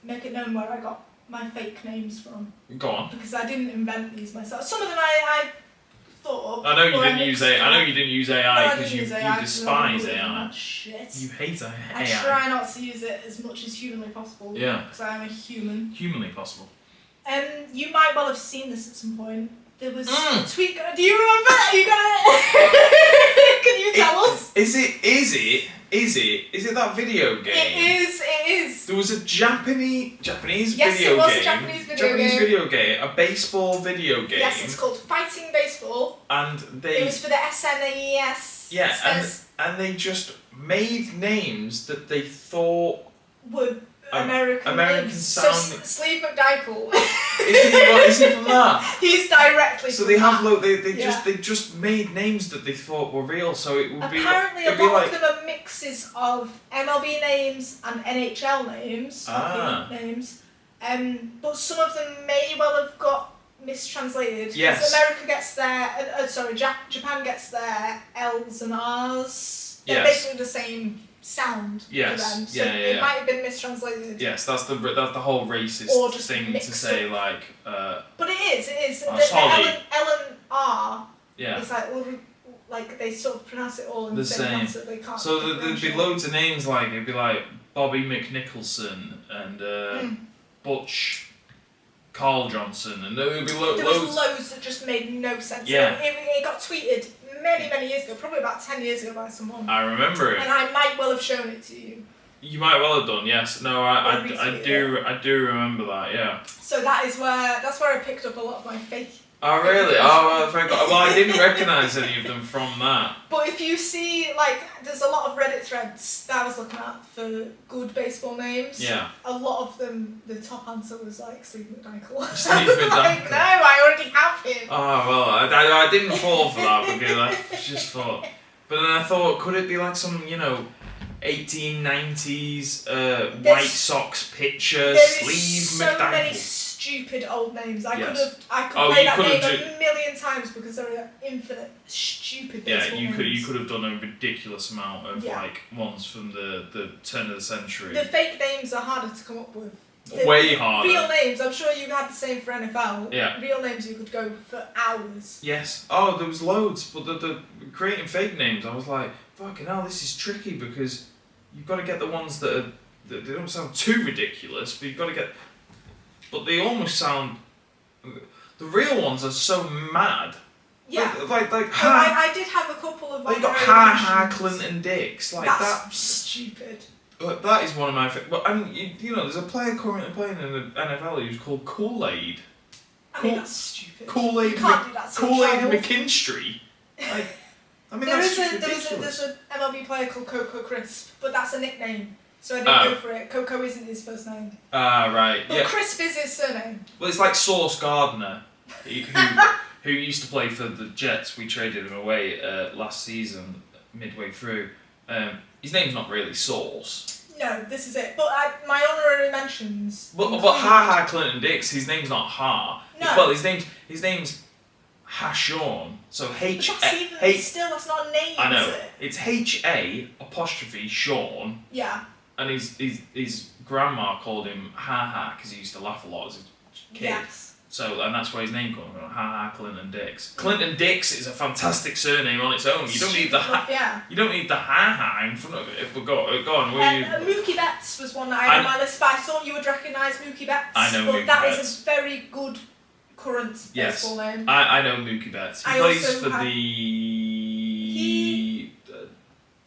make it known where I got my fake names from. Go on. Because I didn't invent these myself. Some of them I thought of. I know you didn't use AI. I know you didn't use AI because you AI, despise AI. Shit. You hate AI. I try not to use it as much as humanly possible. Yeah. Because I am a human. Humanly possible. You might well have seen this at some point. There was a tweet. Do you remember? You got it? Can you tell us? Is it that video game? It is. There was a Japanese yes, video it was game. A Japanese video game. A baseball video game. Yes, it's called Fighting Baseball. And it was for the SNES. Yeah, and they just made names that they thought were American names. sound. So Sleeve McDykel. Is he from that? He's directly. So from they have that. they just made names that they thought were real. So it would apparently be a lot of them are mixes of MLB names and NHL names. Names. But some of them may well have got mistranslated. Yes. America gets their Japan gets their L's and R's. They're Yes. basically the same sound for Yes. them. So it might have been mistranslated. Yes, that's the whole racist Or just thing to say, like. But it is. Oh, The L and R. Yeah. It's like they sort of pronounce it all in the same manner. They can't. So there'd be loads of names like it'd be like Bobby McNicholson and Butch Carl Johnson, and there would be loads. There was loads that just made no sense. Yeah. It got tweeted many years ago, probably about 10 years ago by someone. I remember it. And I might well have shown it to you. You might well have done, yes. No, I do remember that, yeah. So that's where I picked up a lot of my fake. Oh really? Oh, well, I didn't recognise any of them from that. But if you see, there's a lot of Reddit threads that I was looking at for good baseball names. Yeah. A lot of them, the top answer was Sleeve McDykel. Steve McDykel. No, I already have him. Oh well, I didn't fall for that because I just thought. But then I thought, could it be like some 1890s White Sox pitcher, Sleeve McDykel? So many stupid old names. I could play that name a million times because there are infinite stupid names. Yeah, you could have done a ridiculous amount of ones from the turn of the century. The fake names are harder to come up with. Way harder. Real names, I'm sure you had the same for NFL. Yeah. Real names you could go for hours. Yes. Oh, there was loads, but the creating fake names, I was like, fucking hell, this is tricky because you've got to get the ones that they don't sound too ridiculous, but you've got to get. But they almost sound. The real ones are so mad. Yeah. I did have a couple of. You got Ha Clinton Dix That's stupid. That is one of my favourite. But there's a player currently playing in the NFL who's called Kool-Aid. I mean, that's stupid. Kool-Aid McKinstry. That's ridiculous. There's an MLB player called Coco Crisp, but that's a nickname. So I didn't go for it. Coco isn't his first name. Right. But Crisp is his surname. Well, it's like Sauce Gardner, who used to play for the Jets. We traded him away last season, midway through. His name's not really Sauce. No, this is it. But my honorary mentions. But Ha Clinton Dix, his name's not Ha. No. Well, his name's Hashawn. So still, that's not a name. I know. Is it? It's HA' Sean. Yeah. And his grandma called him Ha because he used to laugh a lot as a kid. Yes. So, and that's where his name comes from, Ha Clinton Dix. Clinton Dix is a fantastic surname on its own. You don't need the You don't need the Ha in front of it. But go on. Mookie Betts was one that I had on my list, but I thought you would recognise Mookie Betts. I know Mookie Betts. But that is a very good current baseball name. I know Mookie Betts. He plays for the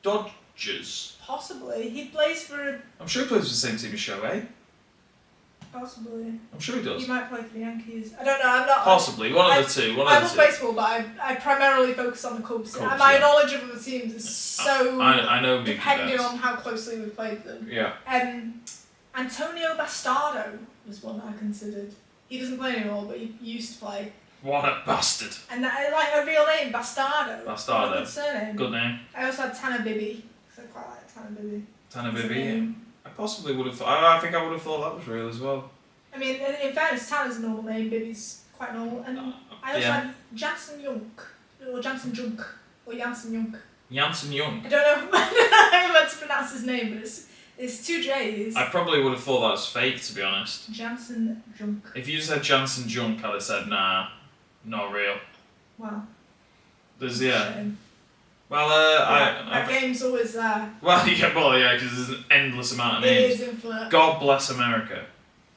Dodgers. Possibly. He plays for. I'm sure he plays for the same team as Shohei. Possibly. I'm sure he does. He might play for the Yankees. I don't know. I'm not. Possibly. One of the two. I love baseball, but I primarily focus on the Cubs. My knowledge of the teams is so. I know Mookie depending Betts. on how closely we've played them. Yeah. Antonio Bastardo was one I considered. He doesn't play anymore, but he used to play. What a bastard. And that, like a real name, Bastardo. Bastardo. What a good surname. Good name. I also had Tanner Bibby, because I quite like Tanner Bibby. Tanner It's a Bibby. name. I possibly would have thought. I think I would have thought that was real as well. I mean, in fairness, Tanner's a normal name, Bibby's quite normal. And I also had Jansen Junk, or Jansen Junk, or Jansen Junk. Jansen Jung. I don't know how to pronounce his name, but it's 2 J's. I probably would have thought that was fake, to be honest. Jansen Junk. If you said Jansen Junk, I'd have said, nah, not real. Wow. There's, yeah. Shame. Well, that game's always there. Well, yeah, because there's an endless amount of names. It is infinite. God bless America.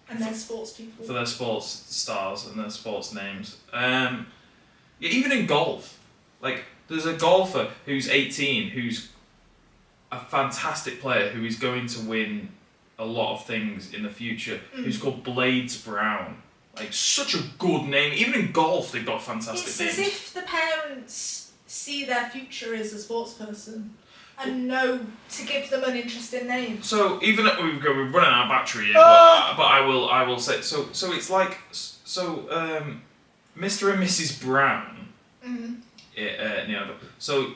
And their sports people. For their sports stars and their sports names. Yeah, even in golf. Like, there's a golfer who's 18 who's a fantastic player who is going to win a lot of things in the future, who's called Blades Brown. Like, such a good name. Even in golf, they've got fantastic it's names. It's as if the parents see their future as a sports person and know to give them an interesting name. So even we're running out of battery here, but I will say so it's like Mr. and Mrs. Brown. Mm-hmm. So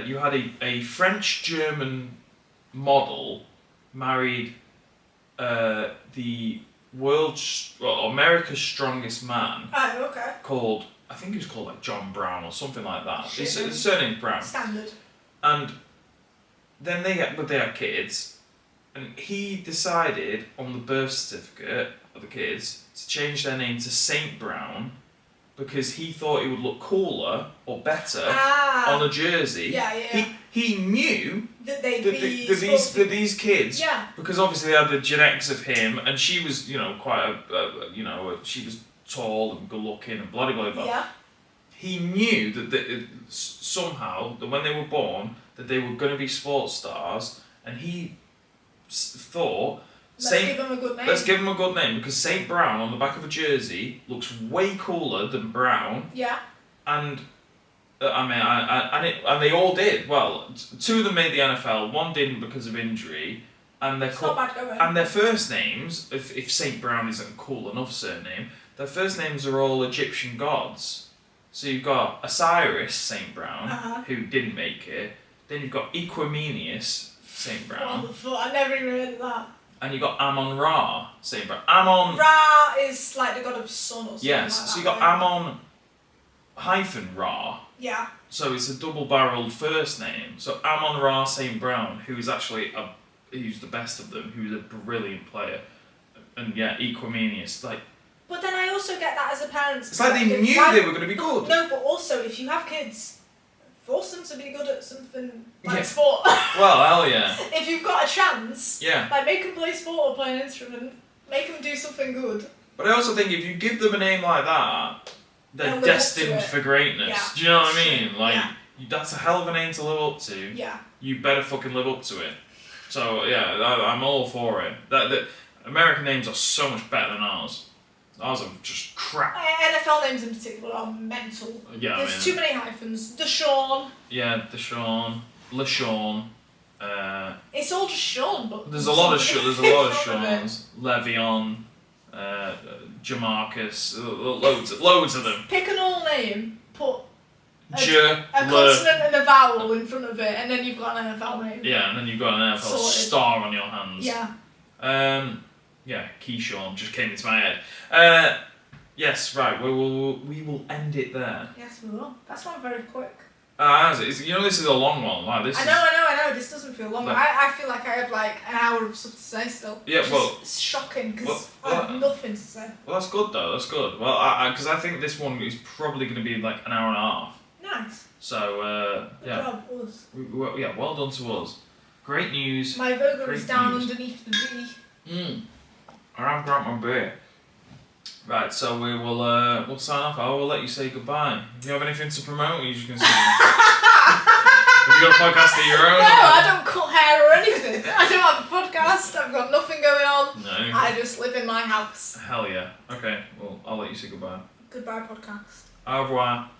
you had a French-German model married the America's strongest man. Oh, okay. Called, I think he was called like John Brown or something like that. Shit. His surname's Brown. Standard. And then they had kids, and he decided on the birth certificate of the kids to change their name to Saint Brown because he thought it would look cooler or better on a jersey. Yeah. He knew that they'd these kids, because obviously they had the genetics of him, and she was, quite she was tall and good looking and blah blah blah. Yeah. He knew that somehow that when they were born that they were going to be sports stars, and he thought, Let's give them a good name. Let's give them a good name, because Saint Brown on the back of a jersey looks way cooler than Brown. Yeah. And and they all did. Well, 2 of them made the NFL, 1 didn't because of injury, and they're not bad going. And their first names, if Saint Brown isn't a cool enough surname, their first names are all Egyptian gods. So you've got Osiris Saint Brown, who didn't make it. Then you've got Equimenius Saint Brown. What the fuck? I never even heard of that. And you've got Ammon-Ra Saint Brown. Ra is like the god of sun or something. Yes, like so that, you've got Ammon-Ra. Yeah. So it's a double-barreled first name. So Ammon-Ra Saint Brown, who is actually who's the best of them, who's a brilliant player. And yeah, Equimenius, like. But then I also get that as a parent. It's like they knew they were going to be good. No, but also if you have kids, force them to be good at something like sport. Well, hell yeah. If you've got a chance, yeah, like make them play sport or play an instrument, make them do something good. But I also think if you give them a name like that, they're destined for greatness. Yeah. Do you know what I mean? Like, that's a hell of a name to live up to. Yeah. You better fucking live up to it. So yeah, I'm all for it. That American names are so much better than ours. Ours are just crap. NFL names in particular are mental. Yeah, There's too many hyphens. Deshaun. Yeah, Deshaun, LaShawn. It's all just Sean, but there's a lot of Sean's. Le'Veon, Jamarcus, loads of them. Pick an all name, put a consonant and a vowel in front of it, and then you've got an NFL name. Yeah, and then you've got an NFL star on your hands. Yeah. Yeah, Keyshawn just came into my head. Yes, right. We will end it there. Yes, we will. That's not very quick. This is a long one. Like this. I know. This doesn't feel long. I feel like I have like an hour of stuff to say still. Yeah, it's shocking because I have nothing to say. Well, that's good though. That's good. Well, because I think this one is probably going to be like an hour and a half. Nice. So Good job, us. Well done to us. Great news. My Voga is down underneath the B. I've got my beer. Right, so we'll sign off. I will let you say goodbye. Do you have anything to promote? Or are you just going to say? Have you got a podcast of your own? No, I don't cut hair or anything. I don't have a podcast. I've got nothing going on. No. I just live in my house. Hell yeah. Okay, well, I'll let you say goodbye. Goodbye, podcast. Au revoir.